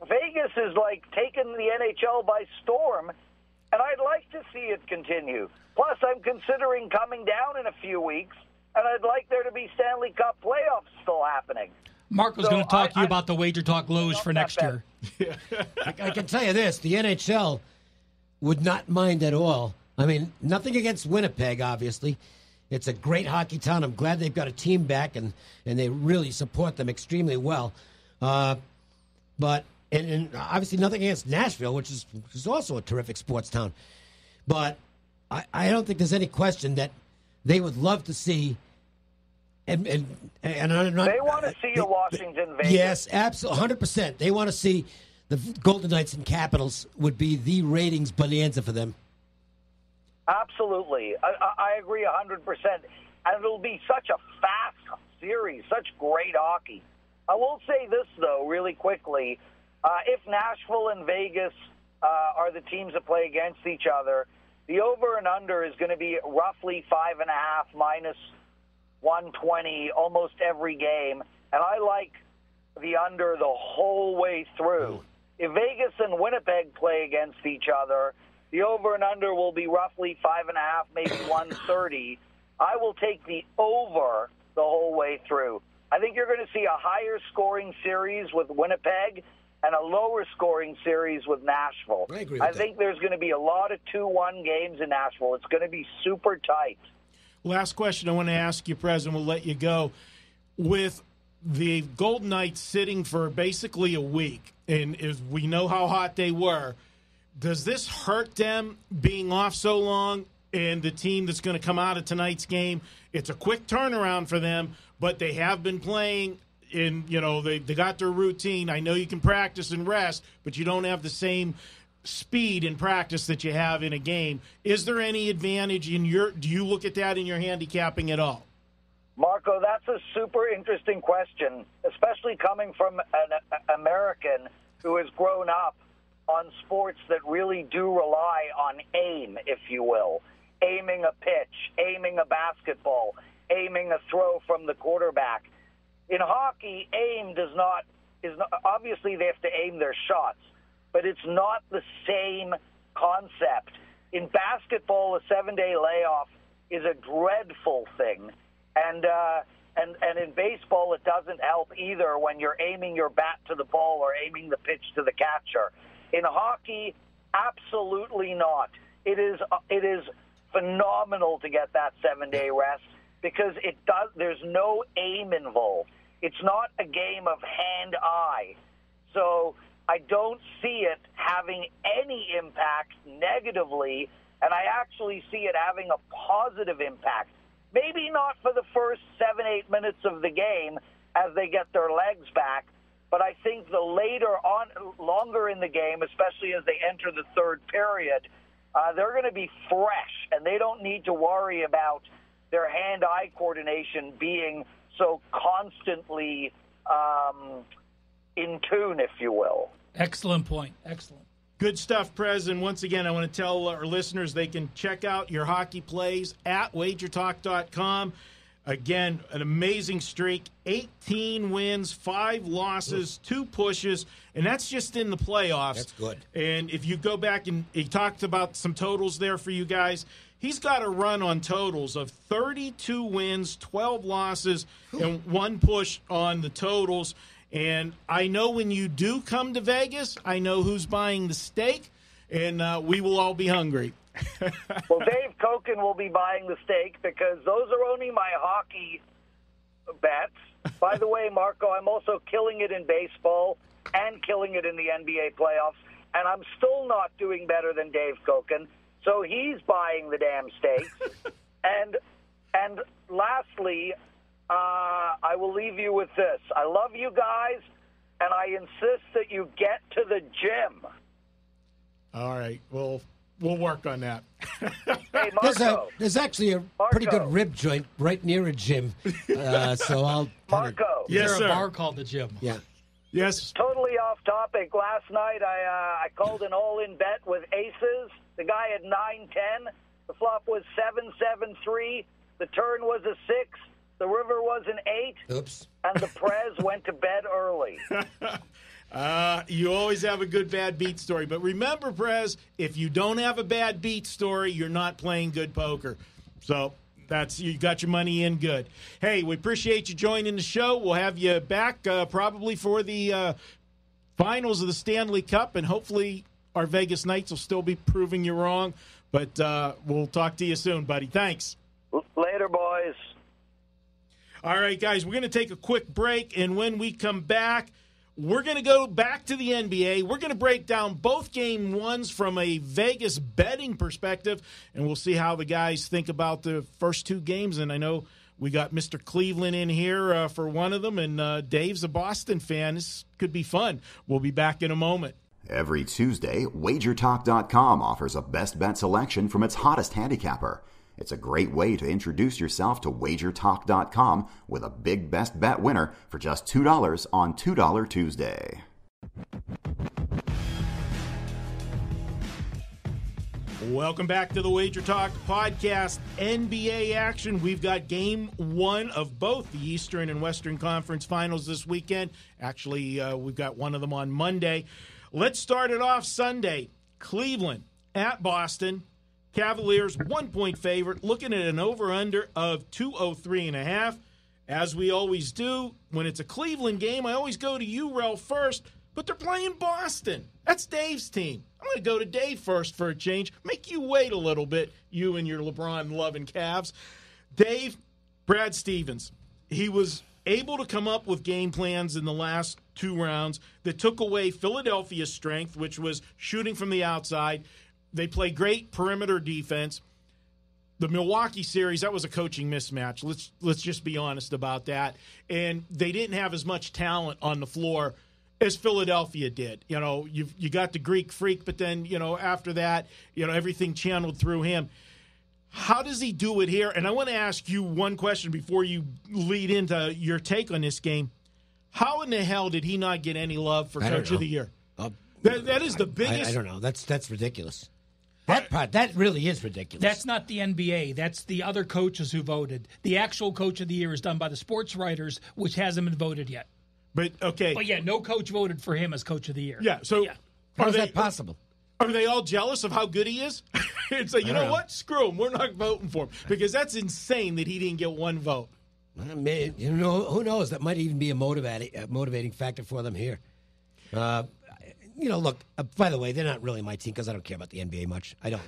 Vegas is like taking the NHL by storm, and I'd like to see it continue. Plus, I'm considering coming down in a few weeks, and I'd like there to be Stanley Cup playoffs still happening. Marco's going to talk to you about the WagerTalk lows for next year. I can tell you this, the NHL would not mind at all. I mean, nothing against Winnipeg, obviously. It's a great hockey town. I'm glad they've got a team back, and they really support them extremely well. But obviously nothing against Nashville, which is also a terrific sports town. But I don't think there's any question that they would love to see. And I'm not, they want to see a Washington Vegas. Yes, absolutely, 100%. They want to see the Golden Knights and Capitals would be the ratings bonanza for them. Absolutely. I agree 100%. And it'll be such a fast series, such great hockey. I will say this, though, really quickly. If Nashville and Vegas are the teams that play against each other, the over and under is going to be roughly 5.5 minus 120 almost every game. And I like the under the whole way through. If Vegas and Winnipeg play against each other, the over and under will be roughly 5.5, maybe 130. I will take the over the whole way through. I think you're going to see a higher scoring series with Winnipeg and a lower scoring series with Nashville. I agree with that. Think there's going to be a lot of 2-1 games in Nashville. It's going to be super tight. Last question I want to ask you, President, we'll let you go. with the Golden Knights sitting for basically a week, and as we know how hot they were, does this hurt them being off so long? And the team that's going to come out of tonight's game, it's a quick turnaround for them, but they have been playing in, they got their routine. I know you can practice and rest, but you don't have the same speed in practice that you have in a game. Is there any advantage do you look at that in your handicapping at all? Marco, that's a super interesting question, especially coming from an American who has grown up on sports that really do rely on aim, if you will. Aiming a pitch, aiming a basketball, aiming a throw from the quarterback. In hockey, aim is not obviously they have to aim their shots, but it's not the same concept. In basketball, a 7-day layoff is a dreadful thing, and in baseball, it doesn't help either when you're aiming your bat to the ball or aiming the pitch to the catcher. In hockey, absolutely not. It is phenomenal to get that 7-day rest because there's no aim involved. It's not a game of hand-eye. So I don't see it having any impact negatively, and I actually see it having a positive impact. Maybe not for the first 7-8 minutes of the game as they get their legs back, but I think the longer in the game, especially as they enter the third period, they're going to be fresh, and they don't need to worry about their hand-eye coordination being so constantly in tune, if you will. Excellent point. Excellent. Good stuff, Prez. And once again, I want to tell our listeners they can check out your hockey plays at WagerTalk.com. Again, an amazing streak, 18 wins, 5 losses, 2 pushes, and that's just in the playoffs. That's good. And if you go back and he talked about some totals there for you guys, he's got a run on totals of 32 wins, 12 losses, and 1 push on the totals. And I know when you do come to Vegas, I know who's buying the steak, and we will all be hungry. Well, Dave Cokin will be buying the steak because those are only my hockey bets. By the way, Marco, I'm also killing it in baseball and killing it in the NBA playoffs, and I'm still not doing better than Dave Cokin, so he's buying the damn steaks. And lastly, I will leave you with this. I love you guys, and I insist that you get to the gym. All right. Well, we'll work on that. Hey, Marco. There's actually a pretty good rib joint right near a gym. So I'll... Marco. Yes, Is sir. there a bar called the Gym? Yeah. Yes. Totally off topic. Last night I called an all-in bet with aces. The guy had 9-10. The flop was 7-7-3. The turn was a 6. The river was an 8. Oops. And the Prez went to bed early. You always have a good bad beat story. But remember, Prez, if you don't have a bad beat story, you're not playing good poker. So you got your money in good. Hey, we appreciate you joining the show. We'll have you back probably for the finals of the Stanley Cup, and hopefully our Vegas Knights will still be proving you wrong. But we'll talk to you soon, buddy. Thanks. Later, boys. All right, guys, we're going to take a quick break, and when we come back, we're going to go back to the NBA. We're going to break down both game ones from a Vegas betting perspective, and we'll see how the guys think about the first 2 games. And I know we got Mr. Cleveland in here for one of them, and Dave's a Boston fan. This could be fun. We'll be back in a moment. Every Tuesday, WagerTalk.com offers a best bet selection from its hottest handicapper. It's a great way to introduce yourself to WagerTalk.com with a big best bet winner for just $2 on $2 Tuesday. Welcome back to the WagerTalk Podcast. NBA action. We've got game 1 of both the Eastern and Western Conference Finals this weekend. Actually, we've got one of them on Monday. Let's start it off Sunday. Cleveland at Boston. Cavaliers 1-point favorite, looking at an over-under of 203.5. As we always do, when it's a Cleveland game, I always go to you, Rel, first, but they're playing Boston. That's Dave's team. I'm going to go to Dave first for a change. Make you wait a little bit, you and your LeBron-loving Cavs. Dave, Brad Stevens, he was able to come up with game plans in the last 2 rounds that took away Philadelphia's strength, which was shooting from the outside. They play great perimeter defense. The Milwaukee series, that was a coaching mismatch. Let's just be honest about that. And they didn't have as much talent on the floor as Philadelphia did. You know, you got the Greek Freak, but then, you know, after that, you know, everything channeled through him. How does he do it here? And I want to ask you one question before you lead into your take on this game. How in the hell did he not get any love for Coach of the Year? That is the biggest. I don't know. That's ridiculous. That really is ridiculous. That's not the NBA. That's the other coaches who voted. The actual Coach of the Year is done by the sports writers, which hasn't been voted yet. But yeah, no coach voted for him as Coach of the Year. Yeah. So how is that possible? Are they all jealous of how good he is? It's like, you know what? Screw him. We're not voting for him. Because that's insane that he didn't get one vote. You know, who knows? That might even be a motivating factor for them here. You know, look, by the way, they're not really my team because I don't care about the NBA much. I don't.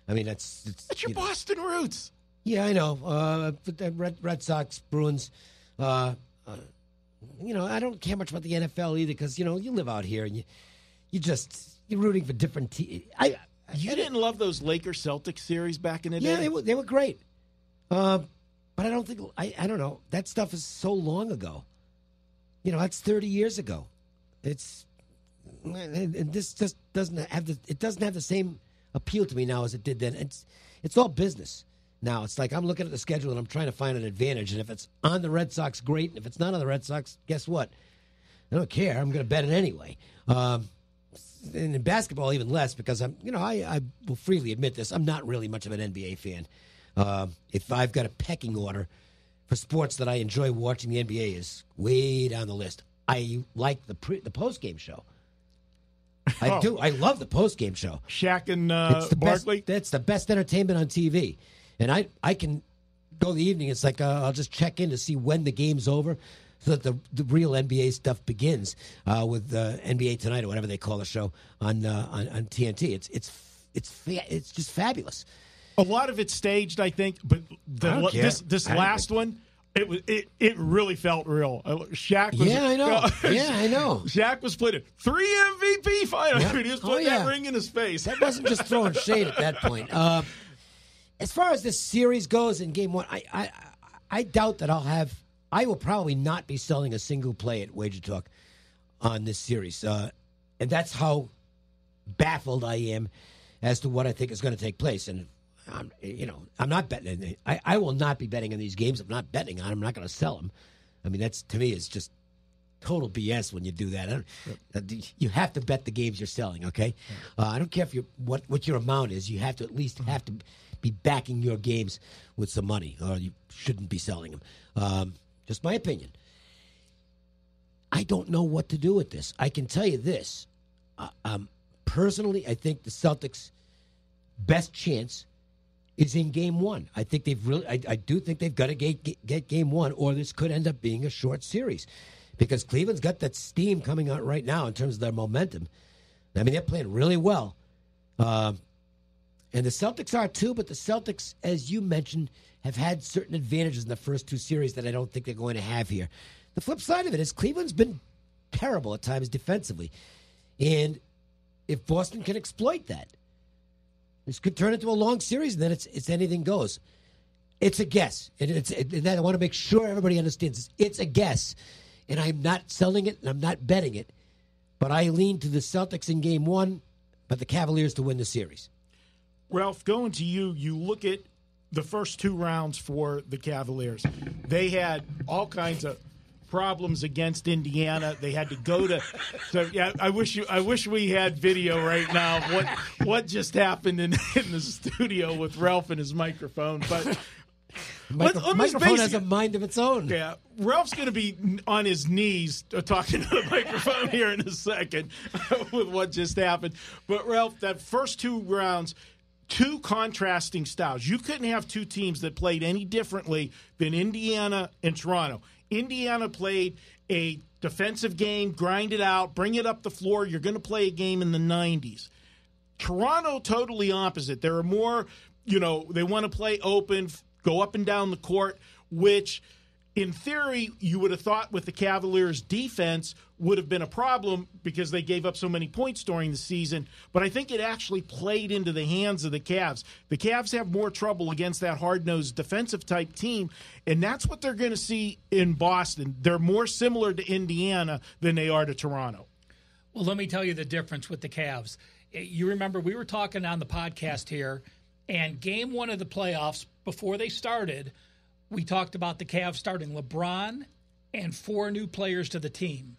I mean, that's your Boston roots. Yeah, I know. Red Sox, Bruins. You know, I don't care much about the NFL either because, you know, you live out here and you're rooting for different teams. You didn't love those Lakers-Celtics series back in the day? Yeah, they were great. But I don't think I don't know. That stuff is so long ago. You know, that's 30 years ago. This just doesn't have the same appeal to me now as it did then. It's all business now. It's like I'm looking at the schedule and I'm trying to find an advantage. And if it's on the Red Sox, great. And if it's not on the Red Sox, guess what? I don't care. I'm going to bet it anyway. And in basketball, even less because I will freely admit this. I'm not really much of an NBA fan. If I've got a pecking order for sports that I enjoy watching, the NBA is way down the list. I like the post-game show. I do. I love the post-game show. Shaq and Barkley? That's the best entertainment on TV. And I can go the evening. It's like I'll just check in to see when the game's over so that the real NBA stuff begins with NBA Tonight or whatever they call the show on TNT. It's just fabulous. A lot of it's staged, I think, but this last one, it really felt real. Shaq was I know. I know. Shaq was playing 3 MVP finals. Yeah. He was putting that ring in his face. That wasn't just throwing shade at that point. As far as this series goes in Game 1, I doubt that I will probably not be selling a single play at WagerTalk on this series. And that's how baffled I am as to what I think is going to take place. And I'm not betting. I will not be betting on these games. I'm not betting on them. I'm not going to sell them. I mean, that's to me is just total BS when you do that. You have to bet the games you're selling. Okay, I don't care if what your amount is. You have to at least have to be backing your games with some money, or you shouldn't be selling them. Just my opinion. I don't know what to do with this. I can tell you this. Personally, I think the Celtics' best chance is in Game 1. I think I do think they've got to get Game 1, or this could end up being a short series, because Cleveland's got that steam coming out right now in terms of their momentum. I mean, they're playing really well, and the Celtics are too. But the Celtics, as you mentioned, have had certain advantages in the first 2 series that I don't think they're going to have here. The flip side of it is Cleveland's been terrible at times defensively, and if Boston can exploit that, this could turn into a long series, and then it's anything goes. It's a guess. And I want to make sure everybody understands this. It's a guess, and I'm not selling it, and I'm not betting it. But I lean to the Celtics in Game 1, but the Cavaliers to win the series. Ralph, going to you look at the first 2 rounds for the Cavaliers. They had all kinds of problems against Indiana. They had to go to. So yeah, I wish we had video right now of what just happened in the studio with Ralph and his microphone. But microphone has a mind of its own. Yeah, Ralph's going to be on his knees talking to the microphone here in a second with what just happened. But Ralph, that first 2 rounds. 2 contrasting styles. You couldn't have 2 teams that played any differently than Indiana and Toronto. Indiana played a defensive game, grind it out, bring it up the floor. You're going to play a game in the 90s. Toronto, totally opposite. There are more, they want to play open, go up and down the court, which in theory, you would have thought with the Cavaliers' defense would have been a problem because they gave up so many points during the season. But I think it actually played into the hands of the Cavs. The Cavs have more trouble against that hard-nosed defensive-type team, and that's what they're going to see in Boston. They're more similar to Indiana than they are to Toronto. Well, let me tell you the difference with the Cavs. You remember we were talking on the podcast here, and game one of the playoffs, before they started, we talked about the Cavs starting LeBron and 4 new players to the team.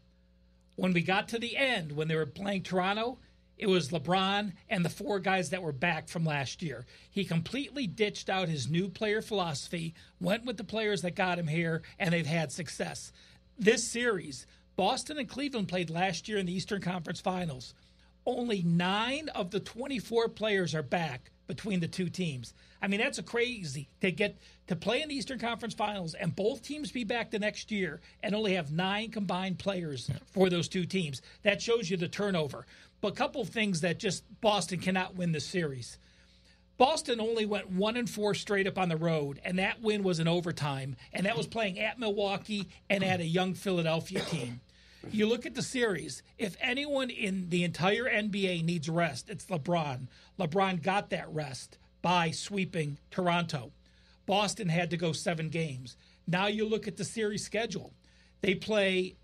When we got to the end, when they were playing Toronto, it was LeBron and the 4 guys that were back from last year. He completely ditched out his new player philosophy, went with the players that got him here, and they've had success. This series, Boston and Cleveland played last year in the Eastern Conference Finals. Only 9 of the 24 players are back between the two teams. I mean, that's a crazy to get to play in the Eastern Conference Finals and both teams be back the next year and only have 9 combined players for those two teams. That shows you the turnover. But a couple of things that just Boston cannot win this series. Boston only went 1-4 straight up on the road, and that win was in overtime, and that was playing at Milwaukee and at a young Philadelphia team. You look at the series, if anyone in the entire NBA needs rest, it's LeBron. LeBron got that rest by sweeping Toronto. Boston had to go 7 games. Now you look at the series schedule. They play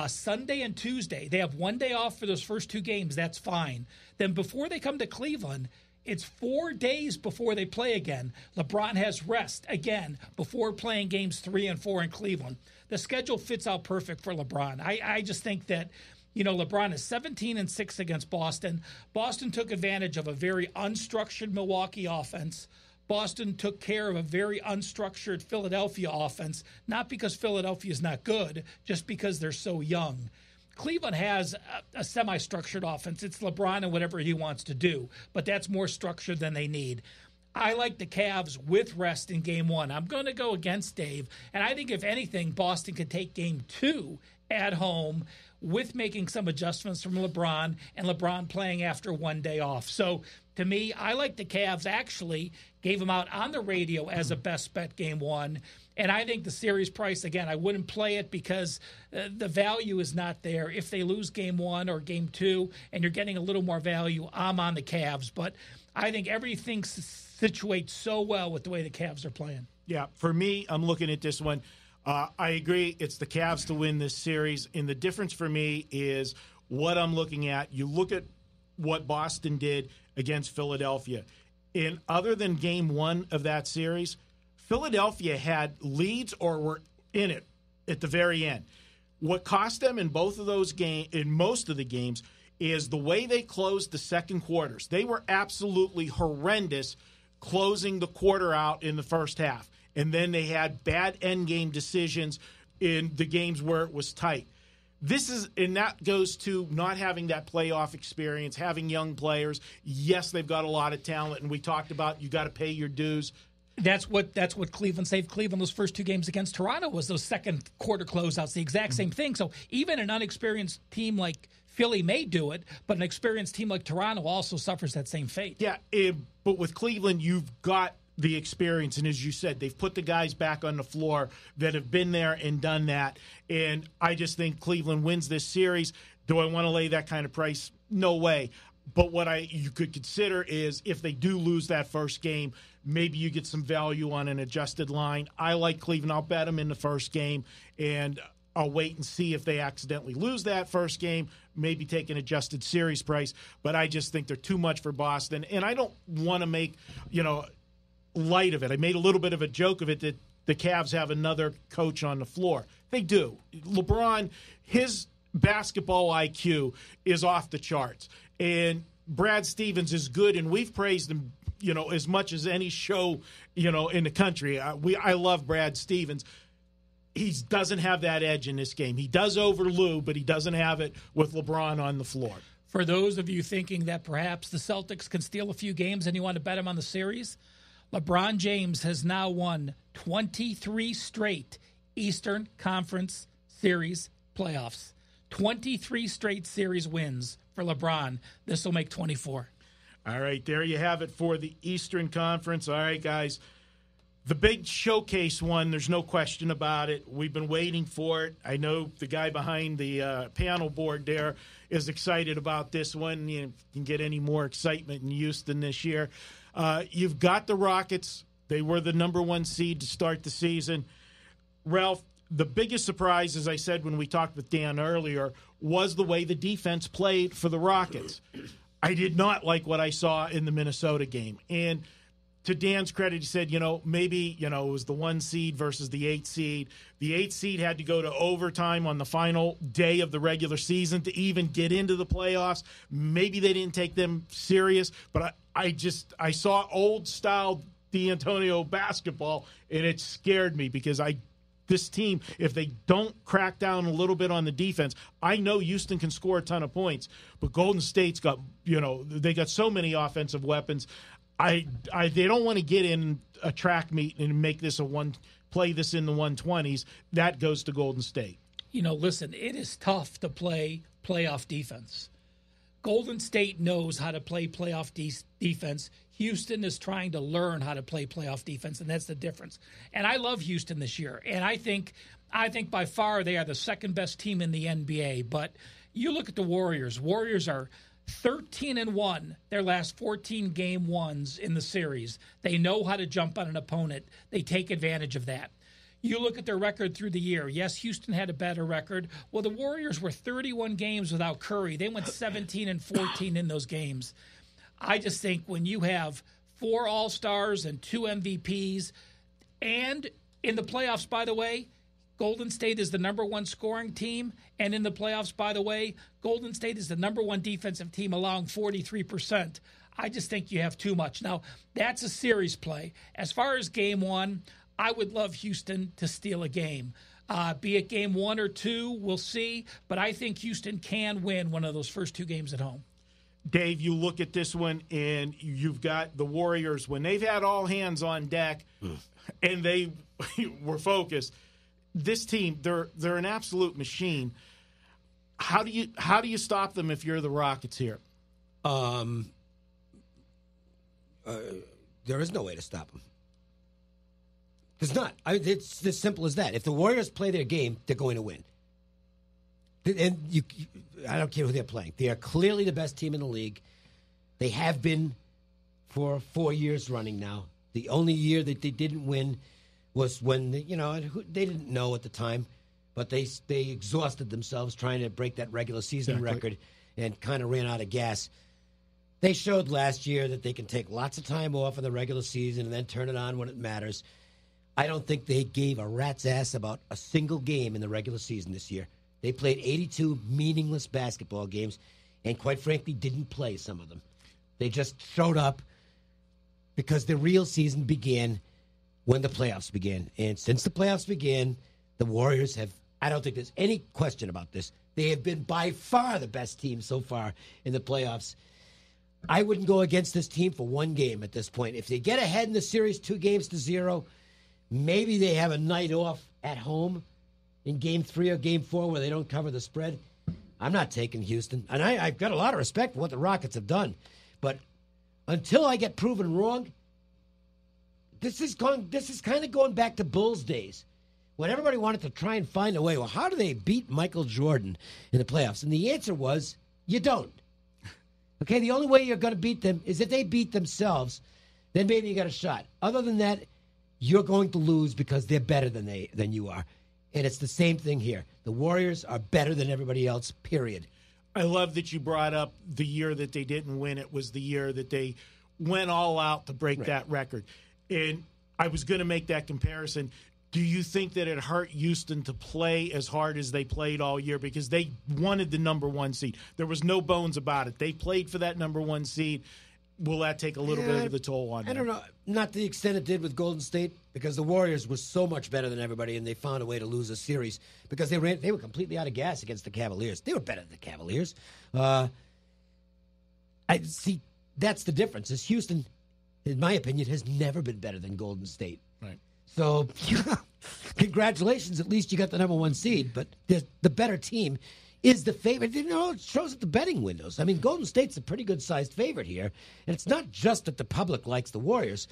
Sunday and Tuesday. They have 1 day off for those first 2 games. That's fine. Then before they come to Cleveland, it's 4 days before they play again. LeBron has rest again before playing games 3 and 4 in Cleveland. The schedule fits out perfect for LeBron. I just think that, LeBron is 17-6 against Boston. Boston took advantage of a very unstructured Milwaukee offense. Boston took care of a very unstructured Philadelphia offense, not because Philadelphia is not good, just because they're so young. Cleveland has a semi-structured offense. It's LeBron and whatever he wants to do, but that's more structured than they need. I like the Cavs with rest in game 1. I'm going to go against Dave, and I think if anything, Boston could take game 2 at home with making some adjustments from LeBron and LeBron playing after 1 day off. So to me, I like the Cavs. Actually gave them out on the radio as a best bet game 1. And I think the series price, again, I wouldn't play it because the value is not there. If they lose game 1 or game 2 and you're getting a little more value, I'm on the Cavs. But I think everything situates so well with the way the Cavs are playing. Yeah, for me, I'm looking at this one. I agree. It's the Cavs to win this series. And the difference for me is what I'm looking at. You look at what Boston did against Philadelphia. And other than game 1 of that series, Philadelphia had leads or were in it at the very end. What cost them in both of those games, in most of the games, is the way they closed the second quarters. They were absolutely horrendous closing the quarter out in the first half. And then they had bad end game decisions in the games where it was tight. And that goes to not having that playoff experience, having young players. Yes, they've got a lot of talent, and we talked about you got to pay your dues. That's what Cleveland saved Cleveland those first 2 games against Toronto was those second quarter closeouts, the exact same thing. So even an unexperienced team like Philly may do it, but an experienced team like Toronto also suffers that same fate. Yeah, but with Cleveland, you've got the experience, and as you said, they've put the guys back on the floor that have been there and done that, and I just think Cleveland wins this series. Do I want to lay that kind of price? No way. But what you could consider is if they do lose that first game, maybe you get some value on an adjusted line. I like Cleveland. I'll bet them in the first game, and I'll wait and see if they accidentally lose that first game, maybe take an adjusted series price. But I just think they're too much for Boston, and I don't want to make, light of it. I made a little bit of a joke of it that the Cavs have another coach on the floor. They do. LeBron, his basketball IQ is off the charts. And Brad Stevens is good, and we've praised him, as much as any show, in the country. I love Brad Stevens. He doesn't have that edge in this game. He does over Lou, but he doesn't have it with LeBron on the floor. For those of you thinking that perhaps the Celtics can steal a few games and you want to bet him on the series, LeBron James has now won 23 straight Eastern Conference Series playoffs. 23 straight series wins for LeBron. This will make 24. All right, there you have it for the Eastern Conference. All right, guys. The big showcase one, there's no question about it. We've been waiting for it. I know the guy behind the panel board there is excited about this one. You can get any more excitement in Houston this year. You've got the Rockets. They were the number 1 seed to start the season. Ralph, the biggest surprise, as I said when we talked with Dan earlier, was the way the defense played for the Rockets. I did not like what I saw in the Minnesota game. And to Dan's credit, he said, maybe, it was the 1 seed versus the 8 seed. The 8 seed had to go to overtime on the final day of the regular season to even get into the playoffs. Maybe they didn't take them serious, but I saw old-style D'Antonio basketball, and it scared me because this team, if they don't crack down a little bit on the defense, I know Houston can score a ton of points, but Golden State's got, they got so many offensive weapons. They don't want to get in a track meet and make this play this in the 120s. That goes to Golden State. Listen, it is tough to play playoff defense. Golden State knows how to play playoff defense. Houston is trying to learn how to play playoff defense, and that's the difference. And I love Houston this year, and I think by far they are the second best team in the NBA. But you look at the Warriors. Warriors are 13-1 their last 14 game ones in the series. They know how to jump on an opponent. They take advantage of that. You look at their record through the year. Yes, Houston had a better record. Well, the Warriors were 31 games without Curry. They went 17-14 in those games. I just think when you have 4 All-Stars and 2 MVPs, and in the playoffs, by the way, Golden State is the number 1 scoring team, and in the playoffs, by the way, Golden State is the number 1 defensive team, allowing 43%. I just think you have too much. Now, that's a series play. As far as game 1, I would love Houston to steal a game. Be it game 1 or 2, we'll see, but I think Houston can win one of those first 2 games at home. Dave, you look at this one, and you've got the Warriors. When they've had all hands on deck and they were focused, this team, they're an absolute machine. How do you stop them if you're the Rockets here? There is no way to stop them. There's not. It's as simple as that. If the Warriors play their game, they're going to win. And I don't care who they're playing. They are clearly the best team in the league. They have been for 4 years running now. The only year that they didn't win was when they didn't know at the time, but they exhausted themselves trying to break that regular season record and kind of ran out of gas. They showed last year that they can take lots of time off in the regular season and then turn it on when it matters. I don't think they gave a rat's ass about a single game in the regular season this year. They played 82 meaningless basketball games and, quite frankly, didn't play some of them. They just showed up because the real season began when the playoffs began. And since the playoffs began, the Warriors have, I don't think there's any question about this, they have been by far the best team so far in the playoffs. I wouldn't go against this team for 1 game at this point. If they get ahead in the series 2-0, maybe they have a night off at home in Game 3 or Game 4 where they don't cover the spread. I'm not taking Houston. And I've got a lot of respect for what the Rockets have done. But until I get proven wrong, this is kind of going back to Bulls days when everybody wanted to try and find a way. Well, how do they beat Michael Jordan in the playoffs? And the answer was, you don't. Okay, the only way you're going to beat them is if they beat themselves. Then maybe you got a shot. Other than that, you're going to lose because they're better than you are. And it's the same thing here. The Warriors are better than everybody else, period. I love that you brought up the year that they didn't win. It was the year that they went all out to break that record. And I was going to make that comparison. Do you think that it hurt Houston to play as hard as they played all year? Because they wanted the number 1 seed. There was no bones about it. They played for that number 1 seed. Will that take a little bit of the toll on them? I don't know. Not the extent it did with Golden State, because the Warriors were so much better than everybody, and they found a way to lose a series because they were completely out of gas against the Cavaliers. They were better than the Cavaliers. I see. That's the difference. Is Houston, in my opinion, has never been better than Golden State. Right. So, congratulations. At least you got the number 1 seed, but the better team is the favorite. It shows at the betting windows. I mean, Golden State's a pretty good-sized favorite here, and it's not just that the public likes the Warriors,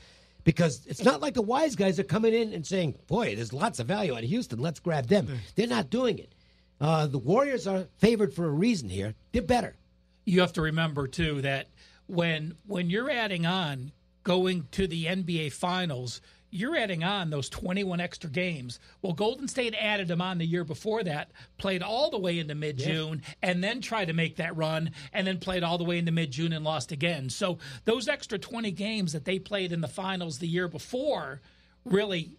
Because it's not like the wise guys are coming in and saying, boy, there's lots of value out of Houston. Let's grab them. They're not doing it. The Warriors are favored for a reason here. They're better. You have to remember, too, that when you're adding on going to the NBA Finals, you're adding on those 21 extra games. Well, Golden State added them on the year before that, played all the way into mid-June, and then tried to make that run, and then played all the way into mid-June and lost again. So those extra 20 games that they played in the finals the year before really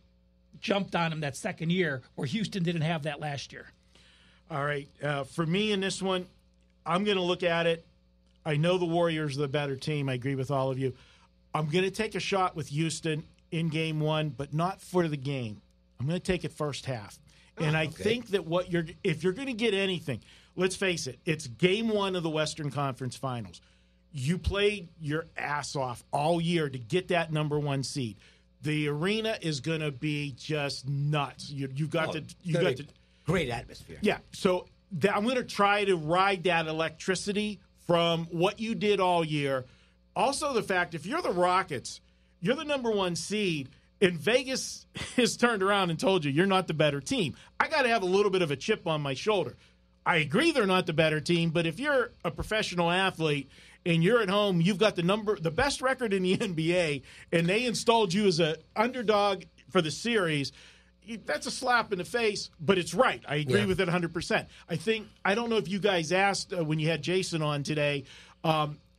jumped on them that second year, where Houston didn't have that last year. All right. For me in this one, I'm going to look at it. I know the Warriors are the better team. I agree with all of you. I'm going to take a shot with Houston in game one, but not for the game. I'm going to take it first half. And I think that if you're going to get anything, let's face it, it's game one of the Western Conference Finals. You played your ass off all year to get that number one seed. The arena is going to be just nuts. You've got to great atmosphere. Yeah. So I'm going to try to ride that electricity from what you did all year. Also, the fact, if you're the Rockets, you're the number one seed, and Vegas has turned around and told you you're not the better team. I got to have a little bit of a chip on my shoulder. I agree they're not the better team, but if you're a professional athlete and you're at home, you've got the best record in the NBA, and they installed you as an underdog for the series, that's a slap in the face, but it's right. I agree with it 100%. I don't know if you guys asked when you had Jason on today,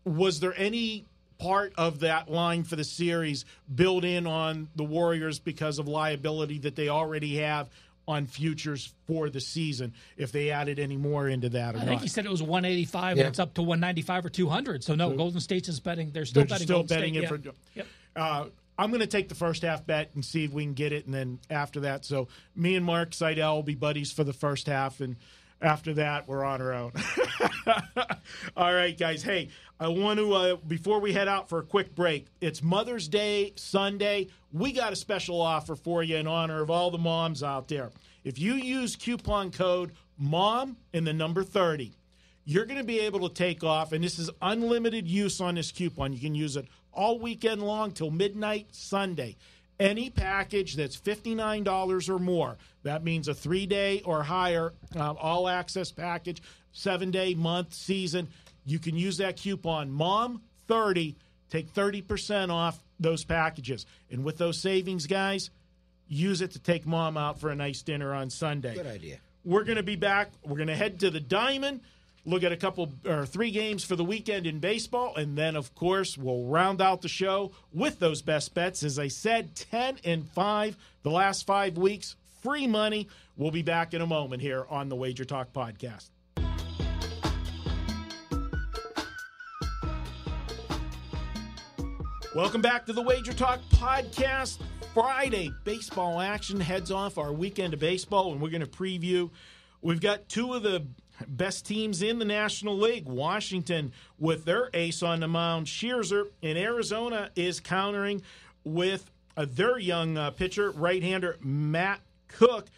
was there any part of that line for the series built in on the Warriors because of liability that they already have on futures for the season, if they added any more into that or not? I think he said it was 185 and it's up to 195 or 200. So no, Golden State's is betting. They're still betting it State. for. I'm going to take the first half bet and see if we can get it, and then after that, so me and Mark Seidel will be buddies for the first half, and after that, we're on our own. All right, guys. Hey, I want to, before we head out for a quick break, it's Mother's Day Sunday. We got a special offer for you in honor of all the moms out there. If you use coupon code MOM and the number 30, you're going to be able to take off, and this is unlimited use on this coupon. You can use it all weekend long till midnight Sunday. Any package that's $59 or more, that means a 3-day or higher all-access package, 7-day, month, season, you can use that coupon MOM30, take 30% off those packages. And with those savings, guys, use it to take Mom out for a nice dinner on Sunday. Good idea. We're going to be back. We're going to head to the Diamond, look at 3 games for the weekend in baseball, and then, of course, we'll round out the show with those best bets. As I said, 10-5 the last 5 weeks, free money. We'll be back in a moment here on the WagerTalk Podcast. Welcome back to the WagerTalk Podcast. Friday baseball action heads off our weekend of baseball, and we're going to preview. We've got 2 of the best teams in the National League. Washington with their ace on the mound, Scherzer, and Arizona is countering with their young pitcher, right-hander Matt Cook.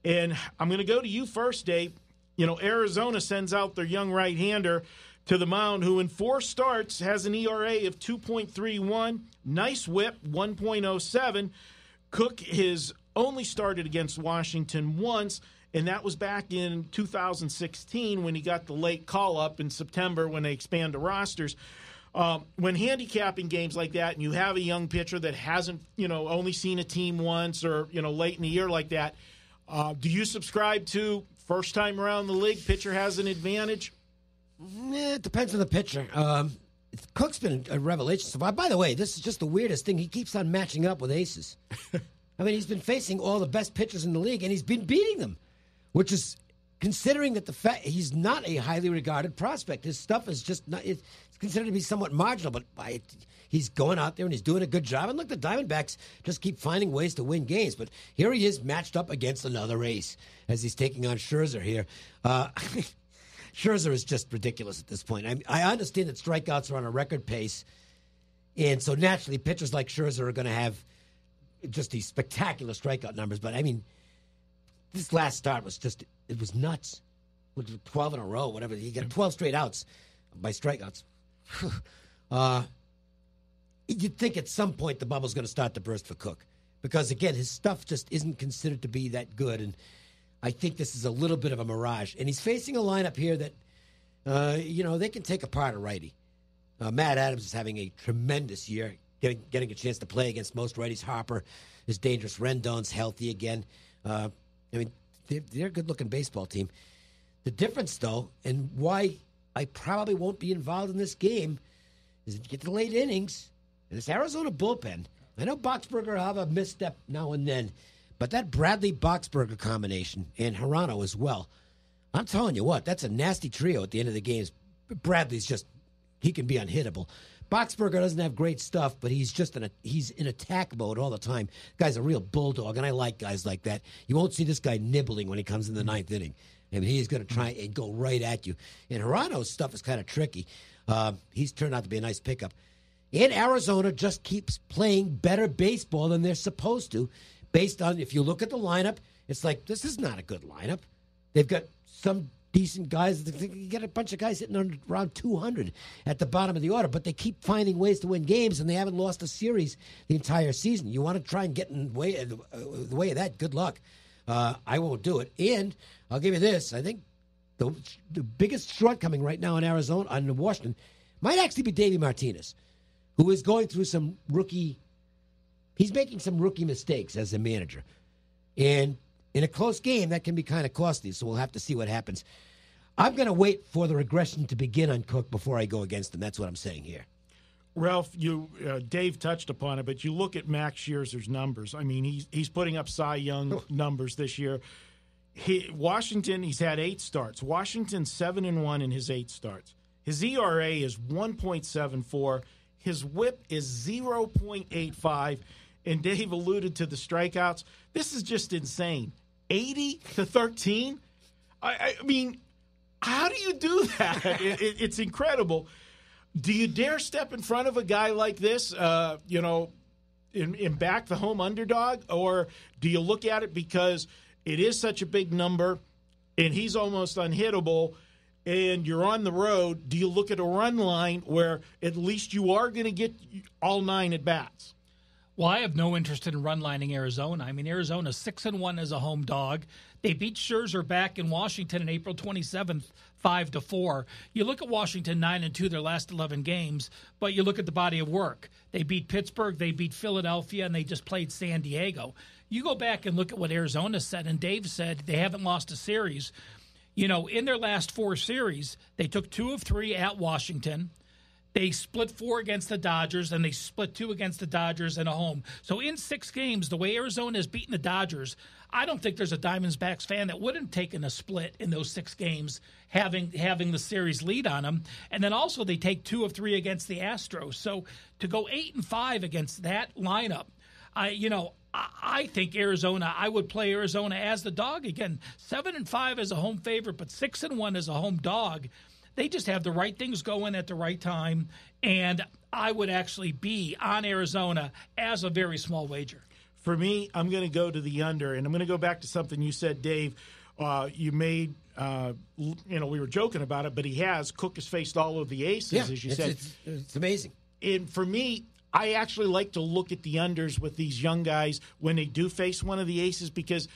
And I'm going to go to you first, Dave. You know, Arizona sends out their young right-hander to the mound, who in 4 starts has an ERA of 2.31, nice whip, 1.07. Cook has only started against Washington once, and that was back in 2016 when he got the late call-up in September when they expand the rosters. When handicapping games like that, and you have a young pitcher that hasn't, only seen a team once or, late in the year like that, do you subscribe to first time around the league, pitcher has an advantage? It depends on the pitcher. Cook's been a revelation so far. By the way, this is just the weirdest thing. He keeps on matching up with aces. I mean, he's been facing all the best pitchers in the league, and he's been beating them, which is considering that the fact he's not a highly regarded prospect. His stuff is just not. It's considered to be somewhat marginal, but he's going out there and he's doing a good job. And look, the Diamondbacks just keep finding ways to win games. But here he is matched up against another ace as he's taking on Scherzer here. Scherzer is just ridiculous at this point. I understand that strikeouts are on a record pace, and so naturally pitchers like Scherzer are going to have just these spectacular strikeout numbers. But, I mean, this last start was just, it was nuts. 12 in a row, whatever. He got 12 straight outs by strikeouts. you'd think at some point the bubble's going to start to burst for Cook. Because, again, his stuff just isn't considered to be that good. And I think this is a little bit of a mirage. And he's facing a lineup here that, they can take apart a righty. Matt Adams is having a tremendous year, getting a chance to play against most righties. Harper is dangerous. Rendon's healthy again. They're a good-looking baseball team. The difference, though, and why I probably won't be involved in this game is if you get to late innings, and this Arizona bullpen, I know Boxberger will have a misstep now and then, but that Bradley-Boxberger combination, and Hirano as well, I'm telling you what, that's a nasty trio at the end of the games. Bradley's just, he can be unhittable. Boxberger doesn't have great stuff, but he's just he's in attack mode all the time. Guy's a real bulldog, and I like guys like that. You won't see this guy nibbling when he comes in the ninth inning. I mean, he's going to try and go right at you. And Hirano's stuff is kind of tricky. He's turned out to be a nice pickup. And Arizona just keeps playing better baseball than they're supposed to, based on, if you look at the lineup, it's like, this is not a good lineup. They've got some decent guys. You get a bunch of guys hitting around 200 at the bottom of the order, but they keep finding ways to win games, and they haven't lost a series the entire season. You want to try and get in the way of that, good luck. I won't do it. And I'll give you this. I think the biggest shortcoming right now in Arizona, in Washington, might actually be Davey Martinez, who is going through he's making some rookie mistakes as a manager. And in a close game, that can be kind of costly, so we'll have to see what happens. I'm going to wait for the regression to begin on Cook before I go against him. That's what I'm saying here. Ralph, Dave touched upon it, but you look at Max Scherzer's numbers. I mean, he's putting up Cy Young numbers this year. Washington, he's had 8 starts. Washington's 7-1 in his 8 starts. His ERA is 1.74. His WHIP is 0.85. And Dave alluded to the strikeouts. This is just insane. 80-13? I mean, how do you do that? It's incredible. Do you dare step in front of a guy like this, and back the home underdog? Or do you look at it because it is such a big number and he's almost unhittable and you're on the road? Do you look at a run line where at least you are going to get all 9 at-bats? Well, I have no interest in run-lining Arizona. I mean, Arizona's 6-1 as a home dog. They beat Scherzer back in Washington on April 27th, 5-4. You look at Washington 9-2 their last 11 games, but you look at the body of work. They beat Pittsburgh, they beat Philadelphia, and they just played San Diego. You go back and look at what Arizona said, and Dave said they haven't lost a series. In their last 4 series, they took 2 of 3 at Washington. They split 4 against the Dodgers, and they split 2 against the Dodgers and a home. So in 6 games, the way Arizona has beaten the Dodgers, I don't think there's a Diamondbacks fan that wouldn't have taken a split in those 6 games, having the series lead on them. And then also they take 2 of 3 against the Astros. So to go 8-5 against that lineup, I think Arizona, I would play Arizona as the dog again. 7-5 as a home favorite, but 6-1 as a home dog. They just have the right things going at the right time, and I would actually be on Arizona as a very small wager. For me, I'm going to go to the under, and I'm going to go back to something you said, Dave. You made, we were joking about it, but Cook has faced all of the aces, as you said. It's amazing. And for me, I actually like to look at the unders with these young guys when they do face one of the aces, because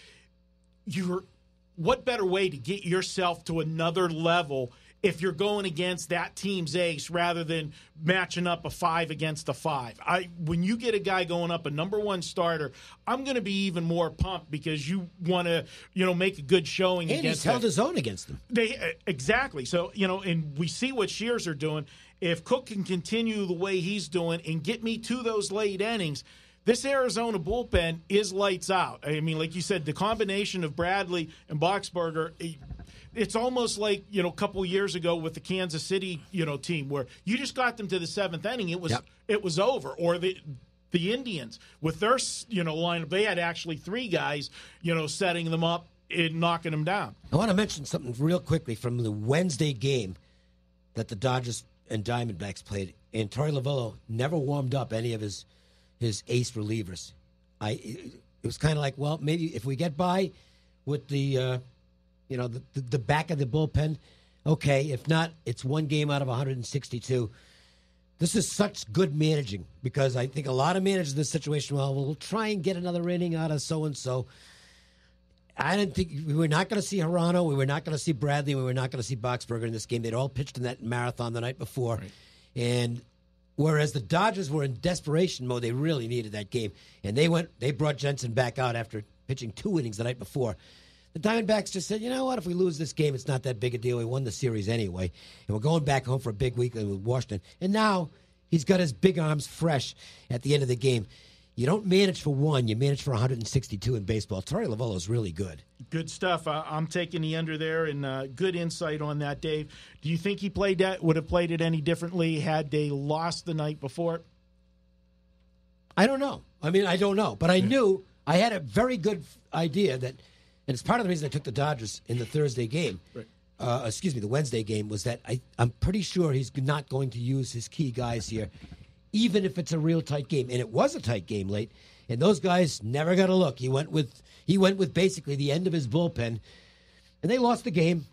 what better way to get yourself to another level if you're going against that team's ace rather than matching up a 5 against a 5. When you get a guy going up a number 1 starter, I'm going to be even more pumped because you want to, make a good showing and against he's held his own against them. Exactly. So, and we see what Shears are doing. If Cook can continue the way he's doing and get me to those late innings, this Arizona bullpen is lights out. I mean, like you said, the combination of Bradley and Boxberger, it's almost like, a couple years ago with the Kansas City, team where you just got them to the 7th inning. It was over. Or the Indians with their, lineup, they had actually 3 guys, setting them up and knocking them down. I want to mention something real quickly from the Wednesday game that the Dodgers and Diamondbacks played. And Torey Lovullo never warmed up any of his ace relievers. It was kind of like, well, maybe if we get by with the back of the bullpen, okay. If not, it's 1 game out of 162. this is such good managing because I think a lot of managers in this situation, we'll try and get another inning out of so-and-so. I didn't think we were not going to see Hirano. We were not going to see Bradley. We were not going to see Boxberger in this game. They'd all pitched in that marathon the night before. Right. And whereas the Dodgers were in desperation mode, they really needed that game. And they brought Jensen back out after pitching 2 innings the night before. The Diamondbacks just said, you know what, if we lose this game, it's not that big a deal. We won the series anyway. And we're going back home for a big weekend with Washington. And now he's got his big arms fresh at the end of the game. You don't manage for 1, you manage for 162 in baseball. Torey Lovullo is really good. Good stuff. I'm taking the under there, and good insight on that, Dave. Do you think he would have played it any differently had they lost the night before? I don't know. I don't know. But I knew I had a very good idea that, and it's part of the reason I took the Dodgers in the Thursday game, right. The Wednesday game, was that I'm pretty sure he's not going to use his key guys here, even if it's a real tight game. And it was a tight game late, and those guys never got a look. He went with basically the end of his bullpen, and they lost the game.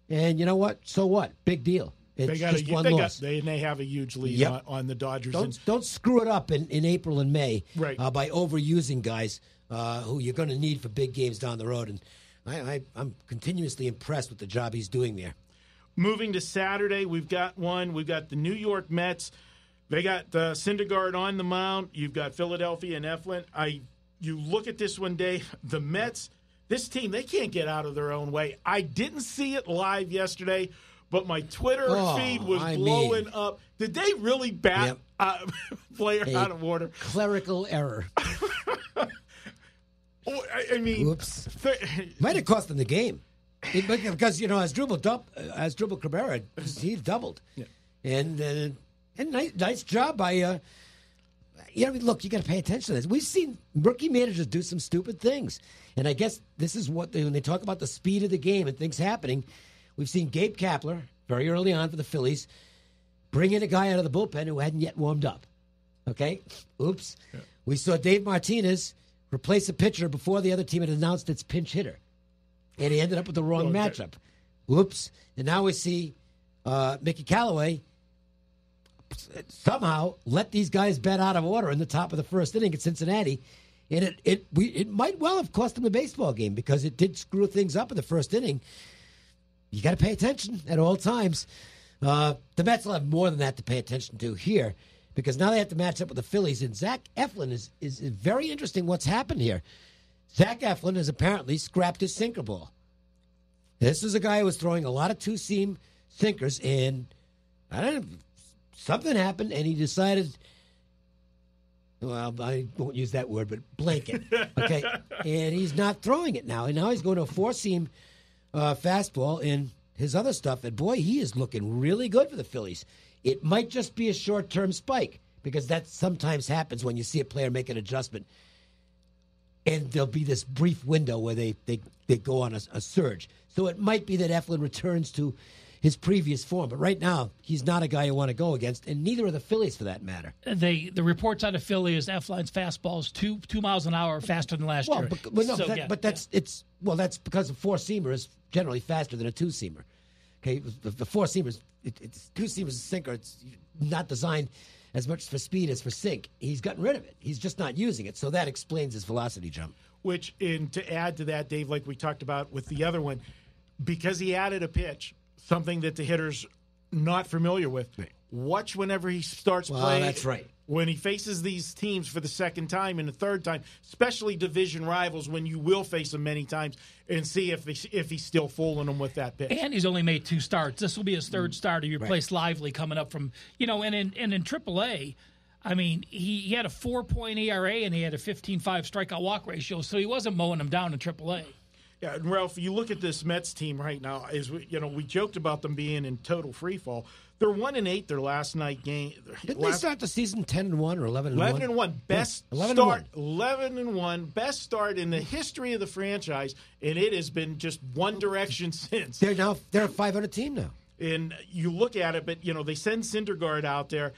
And you know what? So what? Big deal. It's just one loss. They have a huge lead on the Dodgers. Don't screw it up in April and May by overusing guys who you're going to need for big games down the road. And I'm continuously impressed with the job he's doing there. Moving to Saturday, we've got the New York Mets. They got Syndergaard on the mound. You've got Philadelphia and Eflin. You look at this one, Dave. The Mets, this team, they can't get out of their own way. I didn't see it live yesterday, but my Twitter feed was blowing up. Did they really bat player out of order? Clerical error. Whoops. Might have cost them the game. Because, Asdrubal Cabrera, he doubled. Yeah. And nice job by, look, you got to pay attention to this. We've seen rookie managers do some stupid things. And I guess this is when they talk about the speed of the game and things happening, we've seen Gabe Kapler, very early on for the Phillies, bring in a guy out of the bullpen who hadn't yet warmed up. Okay? Oops. Yeah. We saw Dave Martinez replace a pitcher before the other team had announced its pinch hitter. And he ended up with the wrong matchup. Whoops. And now we see Mickey Callaway somehow let these guys bat out of order in the top of the first inning at Cincinnati. And it might well have cost them the baseball game because it did screw things up in the first inning. You got to pay attention at all times. The Mets will have more than that to pay attention to here because now they have to match up with the Phillies. And Zach Eflin is very interesting what's happened here. Zach Eflin has apparently scrapped his sinker ball. This is a guy who was throwing a lot of two-seam sinkers, and something happened, and he decided, well, I won't use that word, but blanket. Okay, and he's not throwing it now. And now he's going to a four-seam fastball and his other stuff. And, boy, he is looking really good for the Phillies. It might just be a short-term spike because that sometimes happens when you see a player make an adjustment. And there'll be this brief window where they go on a surge. So it might be that Eflin returns to his previous form. But right now, he's not a guy you want to go against, and neither are the Phillies for that matter. The reports out of Philly is Eflin's fastball is 2 miles an hour faster than last year. That's because a four-seamer is generally faster than a two-seamer. Okay, the four-seamer it's two-seamer is a sinker. It's not designed as much for speed as for sink. He's gotten rid of it. He's just not using it. So that explains his velocity jump. Which, to add to that, Dave, like we talked about with the other one, because he added a pitch, something that the hitter's not familiar with. Right. Watch whenever he starts playing. That's right. When he faces these teams for the second time and the third time, especially division rivals, when you will face them many times, and see if he's still fooling them with that pitch. And he's only made 2 starts. This will be his third start. He replaced Lively coming up from, and in AAA, I mean, he had a 4.0 ERA and he had a 15.5 strikeout walk ratio, so he wasn't mowing them down in AAA. Yeah, and Ralph, you look at this Mets team right now. We joked about them being in total free fall. They're 1-8 their last night game. Didn't they start the season 10-1 or 11-1? 11-1, best start. 11-1, best start in the history of the franchise, and it has been just one direction since. They're a 500 team now. And you look at it, but they send Syndergaard out there.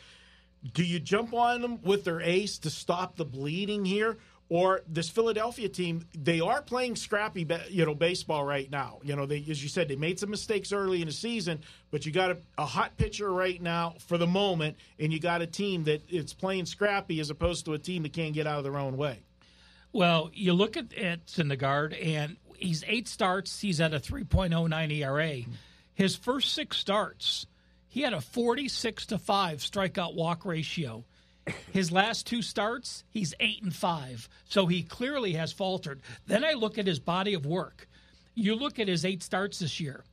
Do you jump on them with their ace to stop the bleeding here? or this Philadelphia team, they are playing scrappy, baseball right now. They, as you said, they made some mistakes early in the season, but you got a hot pitcher right now for the moment, and you got a team that it's playing scrappy as opposed to a team that can't get out of their own way. Well, you look at Syndergaard, and he's 8 starts. He's at a 3.09 ERA. His first 6 starts, he had a 46-5 strikeout walk ratio. His last 2 starts, he's 8-5. So he clearly has faltered. Then I look at his body of work. You look at his 8 starts this year.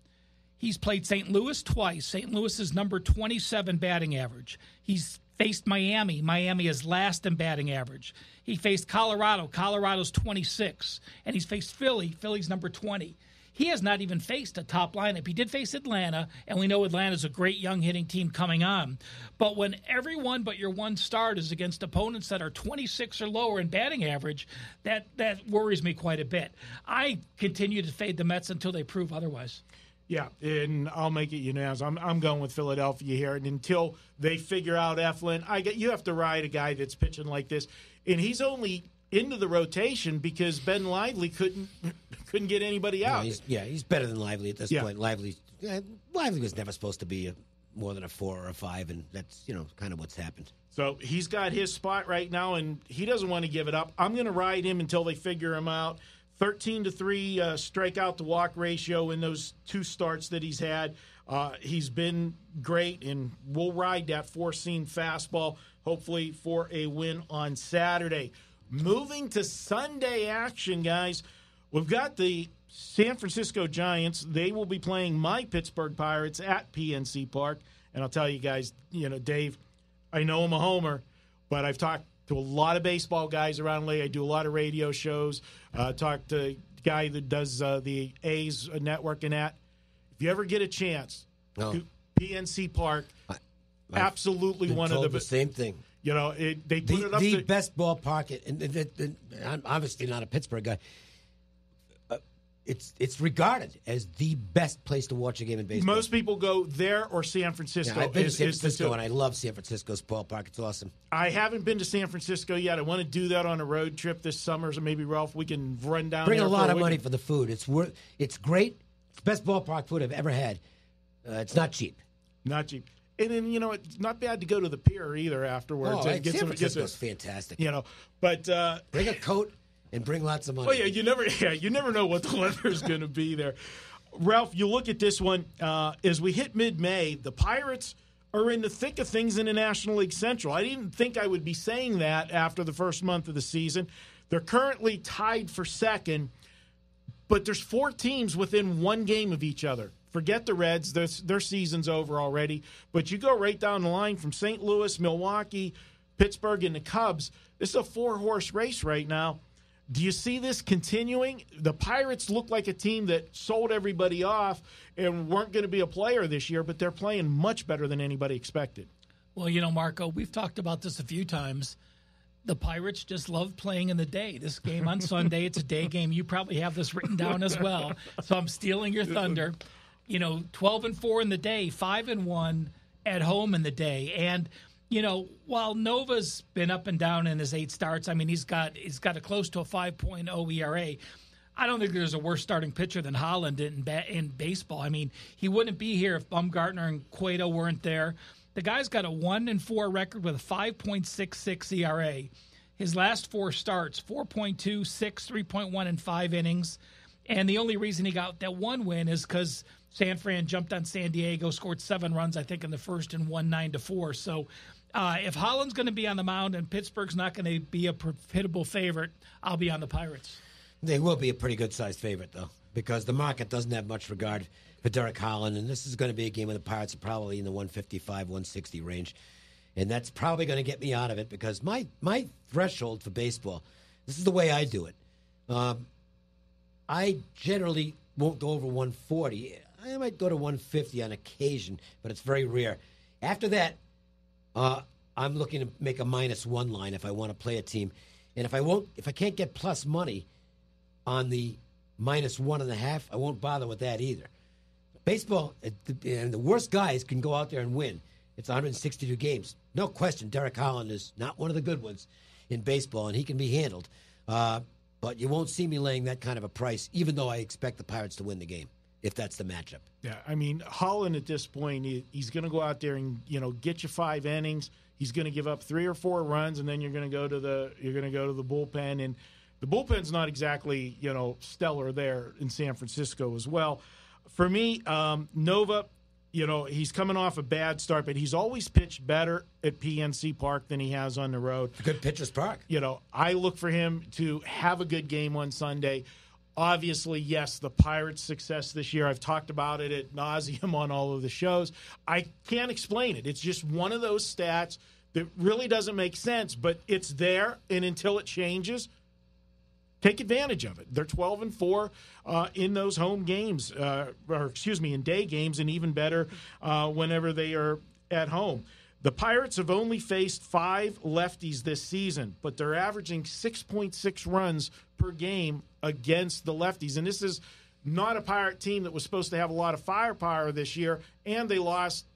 He's played St. Louis twice. St. Louis is number 27 batting average. He's faced Miami. Miami is last in batting average. He faced Colorado. Colorado's 26. And he's faced Philly. Philly's number 20. He has not even faced a top lineup. He did face Atlanta, and we know Atlanta's a great young hitting team coming on. But when everyone but your one start is against opponents that are 26 or lower in batting average, that worries me quite a bit. I continue to fade the Mets until they prove otherwise. Yeah, and I'll make it unanimous. I'm going with Philadelphia here, and until they figure out Eflin, you have to ride a guy that's pitching like this, and he's only into the rotation because Ben Lively couldn't get anybody out. He's better than Lively at this point. Lively was never supposed to be more than a 4 or a 5, and that's kind of what's happened. So he's got his spot right now, and he doesn't want to give it up. I'm going to ride him until they figure him out. 13-3 strikeout to walk ratio in those 2 starts that he's had. He's been great, and we'll ride that 4-seam fastball, hopefully for a win on Saturday. Moving to Sunday action, guys, we've got the San Francisco Giants. They will be playing my Pittsburgh Pirates at PNC Park. And I'll tell you guys, Dave, I know I'm a homer, but I've talked to a lot of baseball guys around Lee. I do a lot of radio shows. Talk to a guy that does the A's network and that. If you ever get a chance, PNC Park, absolutely one of the same thing. They put it up the best ballpark. And I'm obviously not a Pittsburgh guy. It's regarded as the best place to watch a game in baseball. Most people go there or San Francisco. I've been to San Francisco, and I love San Francisco's ballpark. It's awesome. I haven't been to San Francisco yet. I want to do that on a road trip this summer, so maybe, Ralph, we can run down there. Bring a lot of money for the food. It's great. It's the best ballpark food I've ever had. It's not cheap. Not cheap. And then, it's not bad to go to the pier either afterwards. San Francisco's fantastic. But bring a coat and bring lots of money. Oh, yeah, you never know what the weather's going to be there. Ralph, you look at this one. As we hit mid-May, the Pirates are in the thick of things in the National League Central. I didn't think I would be saying that after the first month of the season. They're currently tied for second, but there's 4 teams within 1 game of each other. Forget the Reds. Their season's over already. But you go right down the line from St. Louis, Milwaukee, Pittsburgh, and the Cubs. This is a 4-horse race right now. Do you see this continuing? The Pirates look like a team that sold everybody off and weren't going to be a player this year, but they're playing much better than anybody expected. Well, Marco, we've talked about this a few times. The Pirates just love playing in the day. This game on Sunday, it's a day game. You probably have this written down as well. So I'm stealing your thunder. 12-4 in the day, 5-1 at home in the day. And, while Nova's been up and down in his 8 starts, I mean, he's got a close to a 5.0 ERA. I don't think there's a worse starting pitcher than Holland in baseball. I mean, he wouldn't be here if Bumgarner and Cueto weren't there. The guy's got a 1-4 record with a 5.66 ERA. His last 4 starts, 4.2, 6, 3.1, and 5 innings. And the only reason he got that 1 win is because San Fran jumped on San Diego, scored 7 runs, I think, in the first and won 9-4. So if Holland's going to be on the mound and Pittsburgh's not going to be a profitable favorite, I'll be on the Pirates. They will be a pretty good-sized favorite, though, because the market doesn't have much regard for Derek Holland, and this is going to be a game where the Pirates are probably in the 155, 160 range. And that's probably going to get me out of it because my threshold for baseball, this is the way I do it. I generally won't go over 140. I might go to 150 on occasion, but it's very rare. After that, I'm looking to make a -1 line if I want to play a team. And if I can't get plus money on the -1.5, I won't bother with that either. Baseball, and the worst guys can go out there and win. It's 162 games. No question, Derek Holland is not one of the good ones in baseball, and he can be handled. But you won't see me laying that kind of a price, even though I expect the Pirates to win the game, if that's the matchup. Yeah, I mean, Holland at this point, he's going to go out there and get you 5 innings. He's going to give up 3 or 4 runs, and then you're going to go to the bullpen, and the bullpen's not exactly stellar there in San Francisco as well. For me, Nova, he's coming off a bad start, but he's always pitched better at PNC Park than he has on the road. Good pitcher's park. I look for him to have a good game on Sunday. Obviously, yes, the Pirates' success this year, I've talked about it ad nauseum on all of the shows. I can't explain it. It's just one of those stats that really doesn't make sense, but it's there, and until it changes, take advantage of it. They're 12-4 in those home games, in day games, and even better whenever they are at home. The Pirates have only faced 5 lefties this season, but they're averaging 6.6 runs per game against the lefties. And this is not a Pirate team that was supposed to have a lot of firepower this year, and they lost,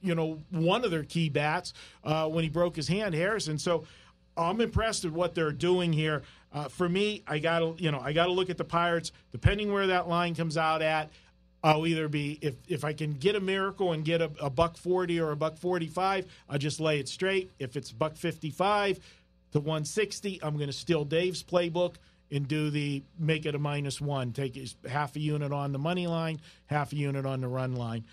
one of their key bats when he broke his hand, Harrison. So I'm impressed with what they're doing here. For me, I gotta look at the Pirates. Depending where that line comes out at, I'll either be if I can get a miracle and get a $140 or a $145, I'll just lay it straight. If it's $155 to $160, I'm going to steal Dave's playbook and make it a -1. Take half a unit on the money line, half a unit on the run line,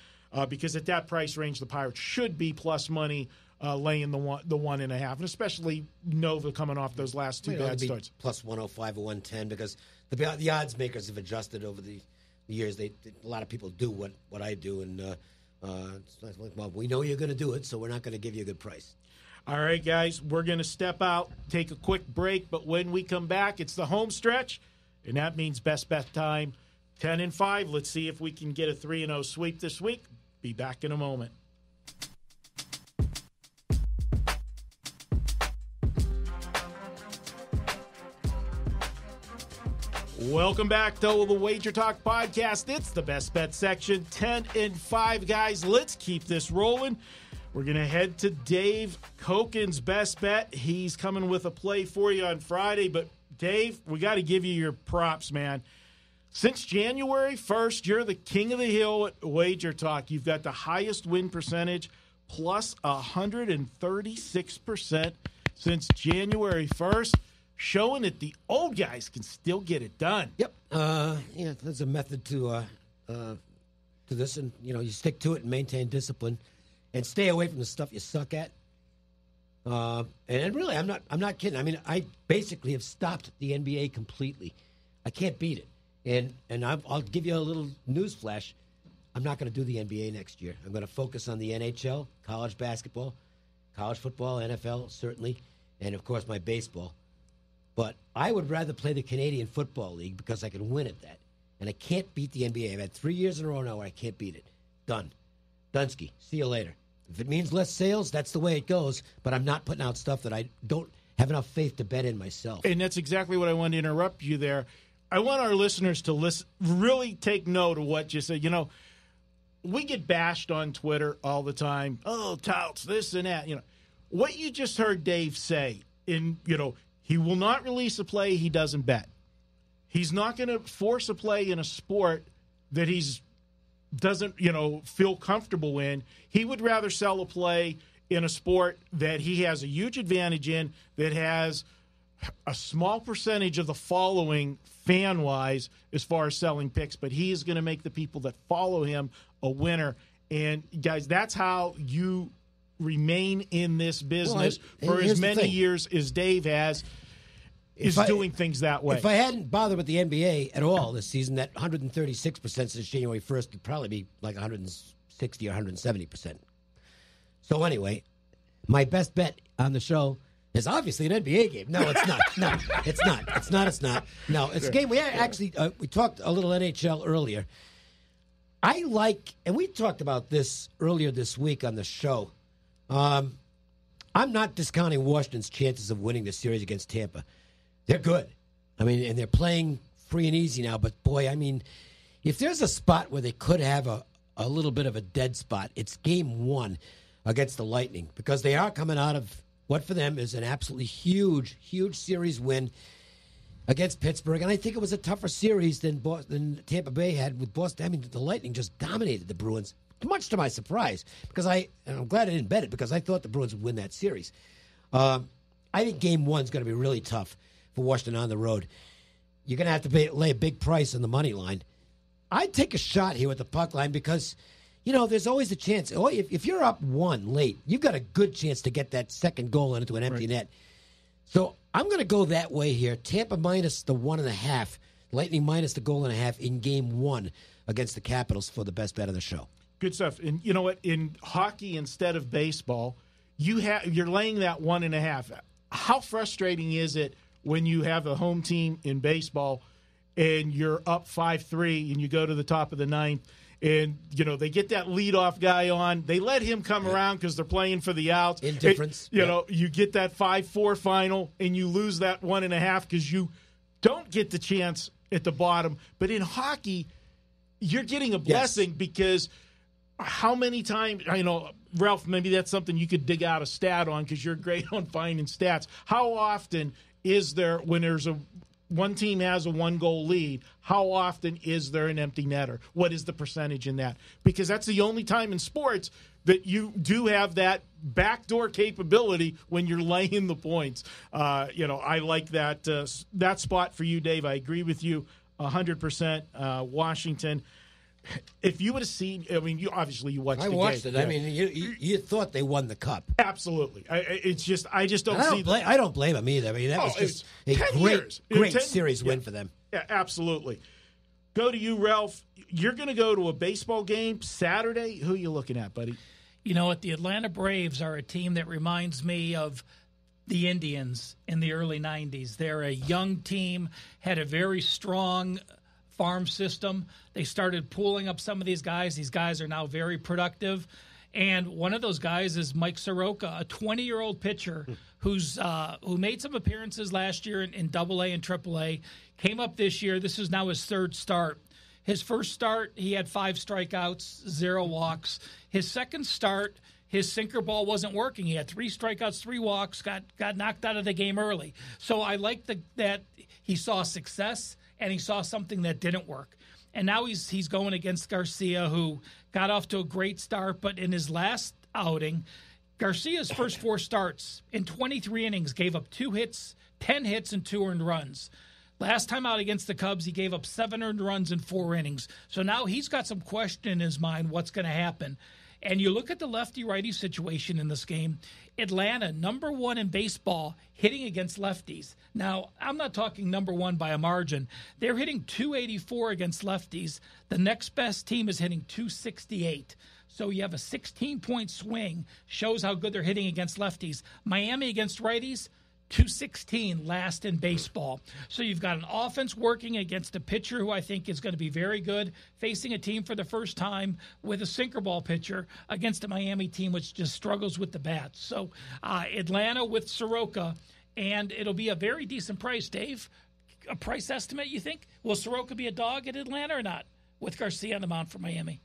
because at that price range, the Pirates should be plus money. Laying the 1.5, and especially Nova coming off those last 2 bad starts. Plus 105 or 110, because the odds makers have adjusted over the years. A lot of people do what I do, and well, we know you're going to do it, so we're not going to give you a good price. All right, guys, we're going to step out, take a quick break, but when we come back, it's the home stretch, and that means best bet time, 10-5. Let's see if we can get a 3-0 sweep this week. Be back in a moment. Welcome back to the WagerTalk Podcast. It's the best bet section, 10-5. Guys, let's keep this rolling. We're going to head to Dave Cokin's best bet. He's coming with a play for you on Friday. But, Dave, we got to give you your props, man. Since January 1st, you're the king of the hill at WagerTalk. You've got the highest win percentage, plus 136% since January 1st. Showing that the old guys can still get it done. Yep. There's a method to this, and you stick to it and maintain discipline, and stay away from the stuff you suck at. And really, I'm not kidding. I mean, I basically have stopped the NBA completely. I can't beat it, and I'll give you a little news flash. I'm not going to do the NBA next year. I'm going to focus on the NHL, college basketball, college football, NFL certainly, and of course my baseball. But I would rather play the Canadian Football League because I can win at that. And I can't beat the NBA. I've had 3 years in a row now where I can't beat it. Done. Dunsky. See you later. If it means less sales, that's the way it goes. But I'm not putting out stuff that I don't have enough faith to bet in myself. And that's exactly what I wanted to interrupt you there. I want our listeners to really take note of what you said. We get bashed on Twitter all the time. Oh, touts, this and that. What you just heard Dave say he will not release a play he doesn't bet. He's not going to force a play in a sport that doesn't feel comfortable in. He would rather sell a play in a sport that he has a huge advantage in, that has a small percentage of the following fan-wise as far as selling picks, but he is going to make the people that follow him a winner. And, guys, that's how you remain in this business for as many years as Dave has, doing things that way. If I hadn't bothered with the NBA at all this season, that 136% since January 1st would probably be like 160 or 170%. So anyway, my best bet on the show is obviously an NBA game. No, it's not. No, it's not. It's not. No, it's a game. We actually we talked a little NHL earlier. I like, and we talked about this earlier this week on the show. I'm not discounting Washington's chances of winning the series against Tampa. They're good. I mean, and they're playing free and easy now. But, boy, I mean, if there's a spot where they could have a little bit of a dead spot, it's game 1 against the Lightning, because they are coming out of what for them is an absolutely huge, huge series win. against Pittsburgh, and I think it was a tougher series than Tampa Bay had with Boston. I mean, the Lightning just dominated the Bruins, much to my surprise, because I'm glad I didn't bet it, because I thought the Bruins would win that series. I think Game 1 is going to be really tough for Washington on the road. You're going to have to lay a big price on the money line. I'd take a shot here with the puck line because, there's always a chance. If you're up 1 late, you've got a good chance to get that second goal into an empty net. So I'm going to go that way here. Tampa minus the 1.5, Lightning minus the 1.5 in Game 1 against the Capitals for the best bet of the show. Good stuff. And you know what? In hockey instead of baseball, you're laying that 1.5. How frustrating is it when you have a home team in baseball and you're up 5-3 and you go to the top of the ninth and, they get that leadoff guy on. They let him come around because they're playing for the outs. Indifference. You get that 5-4 final and you lose that 1.5 because you don't get the chance at the bottom. But in hockey, you're getting a blessing because how many times, Ralph, maybe that's something you could dig out a stat on because you're great on finding stats. How often is there, when there's one team has a 1-goal lead, how often is there an empty netter? What is the percentage in that? Because that's the only time in sports that you do have that backdoor capability when you're laying the points. I like that spot for you, Dave. I agree with you 100%. Washington. If you would have seen, you watched the game. I watched it. Yeah. I mean, you thought they won the cup. Absolutely. I just don't see. I don't blame them either. I mean, that was just a great series win for them. Yeah, absolutely. Go to you, Ralph. You're going to go to a baseball game Saturday. Who are you looking at, buddy? You know what? The Atlanta Braves are a team that reminds me of the Indians in the early 90s. They're a young team, had a very strong farm system. They started pooling up some of these guys. These guys are now very productive. And one of those guys is Mike Soroka, a 20-year-old pitcher who made some appearances last year in AA and AAA, came up this year. This is now his third start. His first start, he had 5 strikeouts, 0 walks. His second start, his sinker ball wasn't working. He had 3 strikeouts, 3 walks, got knocked out of the game early. So I like that he saw success and he saw something that didn't work. And now he's going against Garcia, who got off to a great start, but in his last outing, Garcia's first 4 starts in 23 innings gave up 2 hits, 10 hits, and 2 earned runs. Last time out against the Cubs, he gave up 7 earned runs in 4 innings. So now he's got some question in his mind what's going to happen. And you look at the lefty-righty situation in this game, Atlanta, number 1 in baseball, hitting against lefties. Now, I'm not talking number 1 by a margin. They're hitting .284 against lefties. The next best team is hitting .268. So you have a 16-point swing, shows how good they're hitting against lefties. Miami against righties, .216 last in baseball. So you've got an offense working against a pitcher who I think is going to be very good, facing a team for the first time with a sinker ball pitcher against a Miami team which just struggles with the bats. So Atlanta with Soroka, and it'll be a very decent price, Dave. A price estimate, you think? Will Soroka be a dog at Atlanta or not with Garcia on the mound for Miami?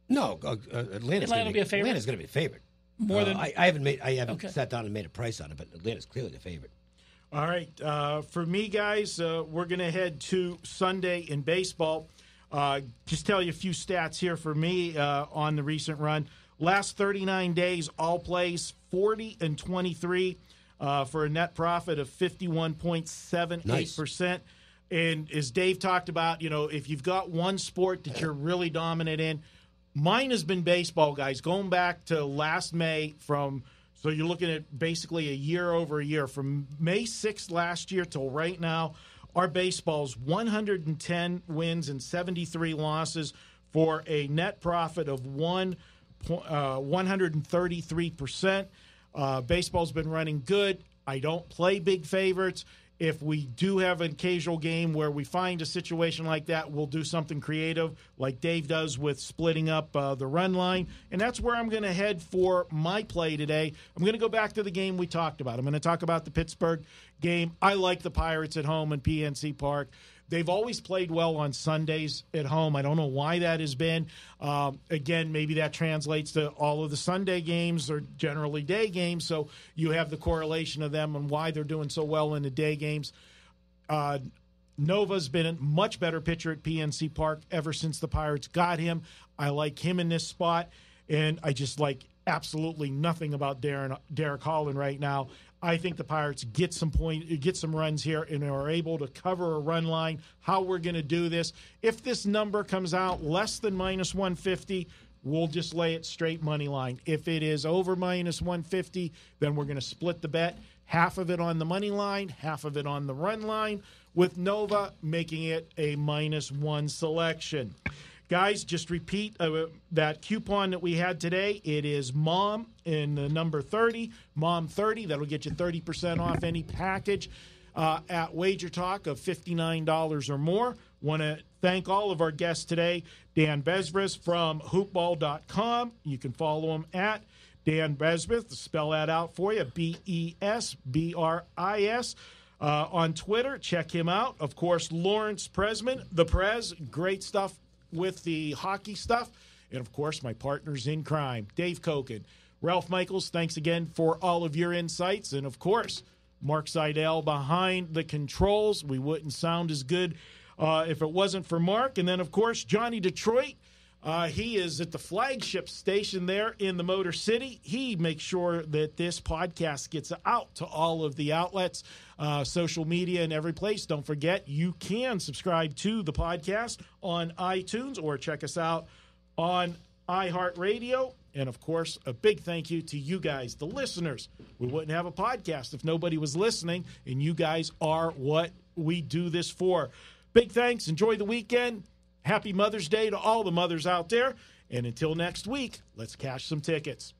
No, Atlanta's going to be a favorite. Atlanta's going to be a favorite. More than I haven't sat down and made a price on it, but Atlanta's clearly the favorite. All right, for me, guys, we're going to head to Sunday in baseball. Just tell you a few stats here for me on the recent run. Last 39 days, all plays 40-23 for a net profit of 51.78%. Nice. And as Dave talked about, if you've got one sport that you're really dominant in, mine has been baseball, guys, going back to last May so you're looking at basically a year over a year. From May 6th last year till right now, our baseball's 110 wins and 73 losses for a net profit of 133%. Baseball's been running good. I don't play big favorites. If we do have an occasional game where we find a situation like that, we'll do something creative like Dave does with splitting up the run line. And that's where I'm going to head for my play today. I'm going to go back to the game we talked about. I'm going to talk about the Pittsburgh game. I like the Pirates at home in PNC Park. They've always played well on Sundays at home. I don't know why that has been. Again, maybe that translates to all of the Sunday games are generally day games, so you have the correlation of them and why they're doing so well in the day games. Nova's been a much better pitcher at PNC Park ever since the Pirates got him. I like him in this spot, and I just like absolutely nothing about Derek Holland right now. I think the Pirates get some runs here and are able to cover a run line. How we're going to do this, if this number comes out less than minus 150, we'll just lay it straight money line. If it is over minus 150, then we're going to split the bet. Half of it on the money line, half of it on the run line, with Nova making it a -1 selection. Guys, just repeat that coupon that we had today. It is MOM in the number 30, MOM 30. That'll get you 30% off any package at WagerTalk of $59 or more. Want to thank all of our guests today. Dan Besbris from hoopball.com. You can follow him at Dan Besbris. Spell that out for you, Besbris. On Twitter, check him out. Of course, Lawrence Prezman, the Prez, great stuff with the hockey stuff. And, of course, my partners in crime, Dave Cokin. Ralph Michaels, thanks again for all of your insights. And, of course, Mark Seidel behind the controls. We wouldn't sound as good if it wasn't for Mark. And then, of course, Johnny Detroit. He is at the flagship station there in the Motor City. He makes sure that this podcast gets out to all of the outlets, social media, and every place. Don't forget, you can subscribe to the podcast on iTunes or check us out on iHeartRadio. And, of course, a big thank you to you guys, the listeners. We wouldn't have a podcast if nobody was listening, and you guys are what we do this for. Big thanks. Enjoy the weekend. Happy Mother's Day to all the mothers out there. And until next week, let's cash some tickets.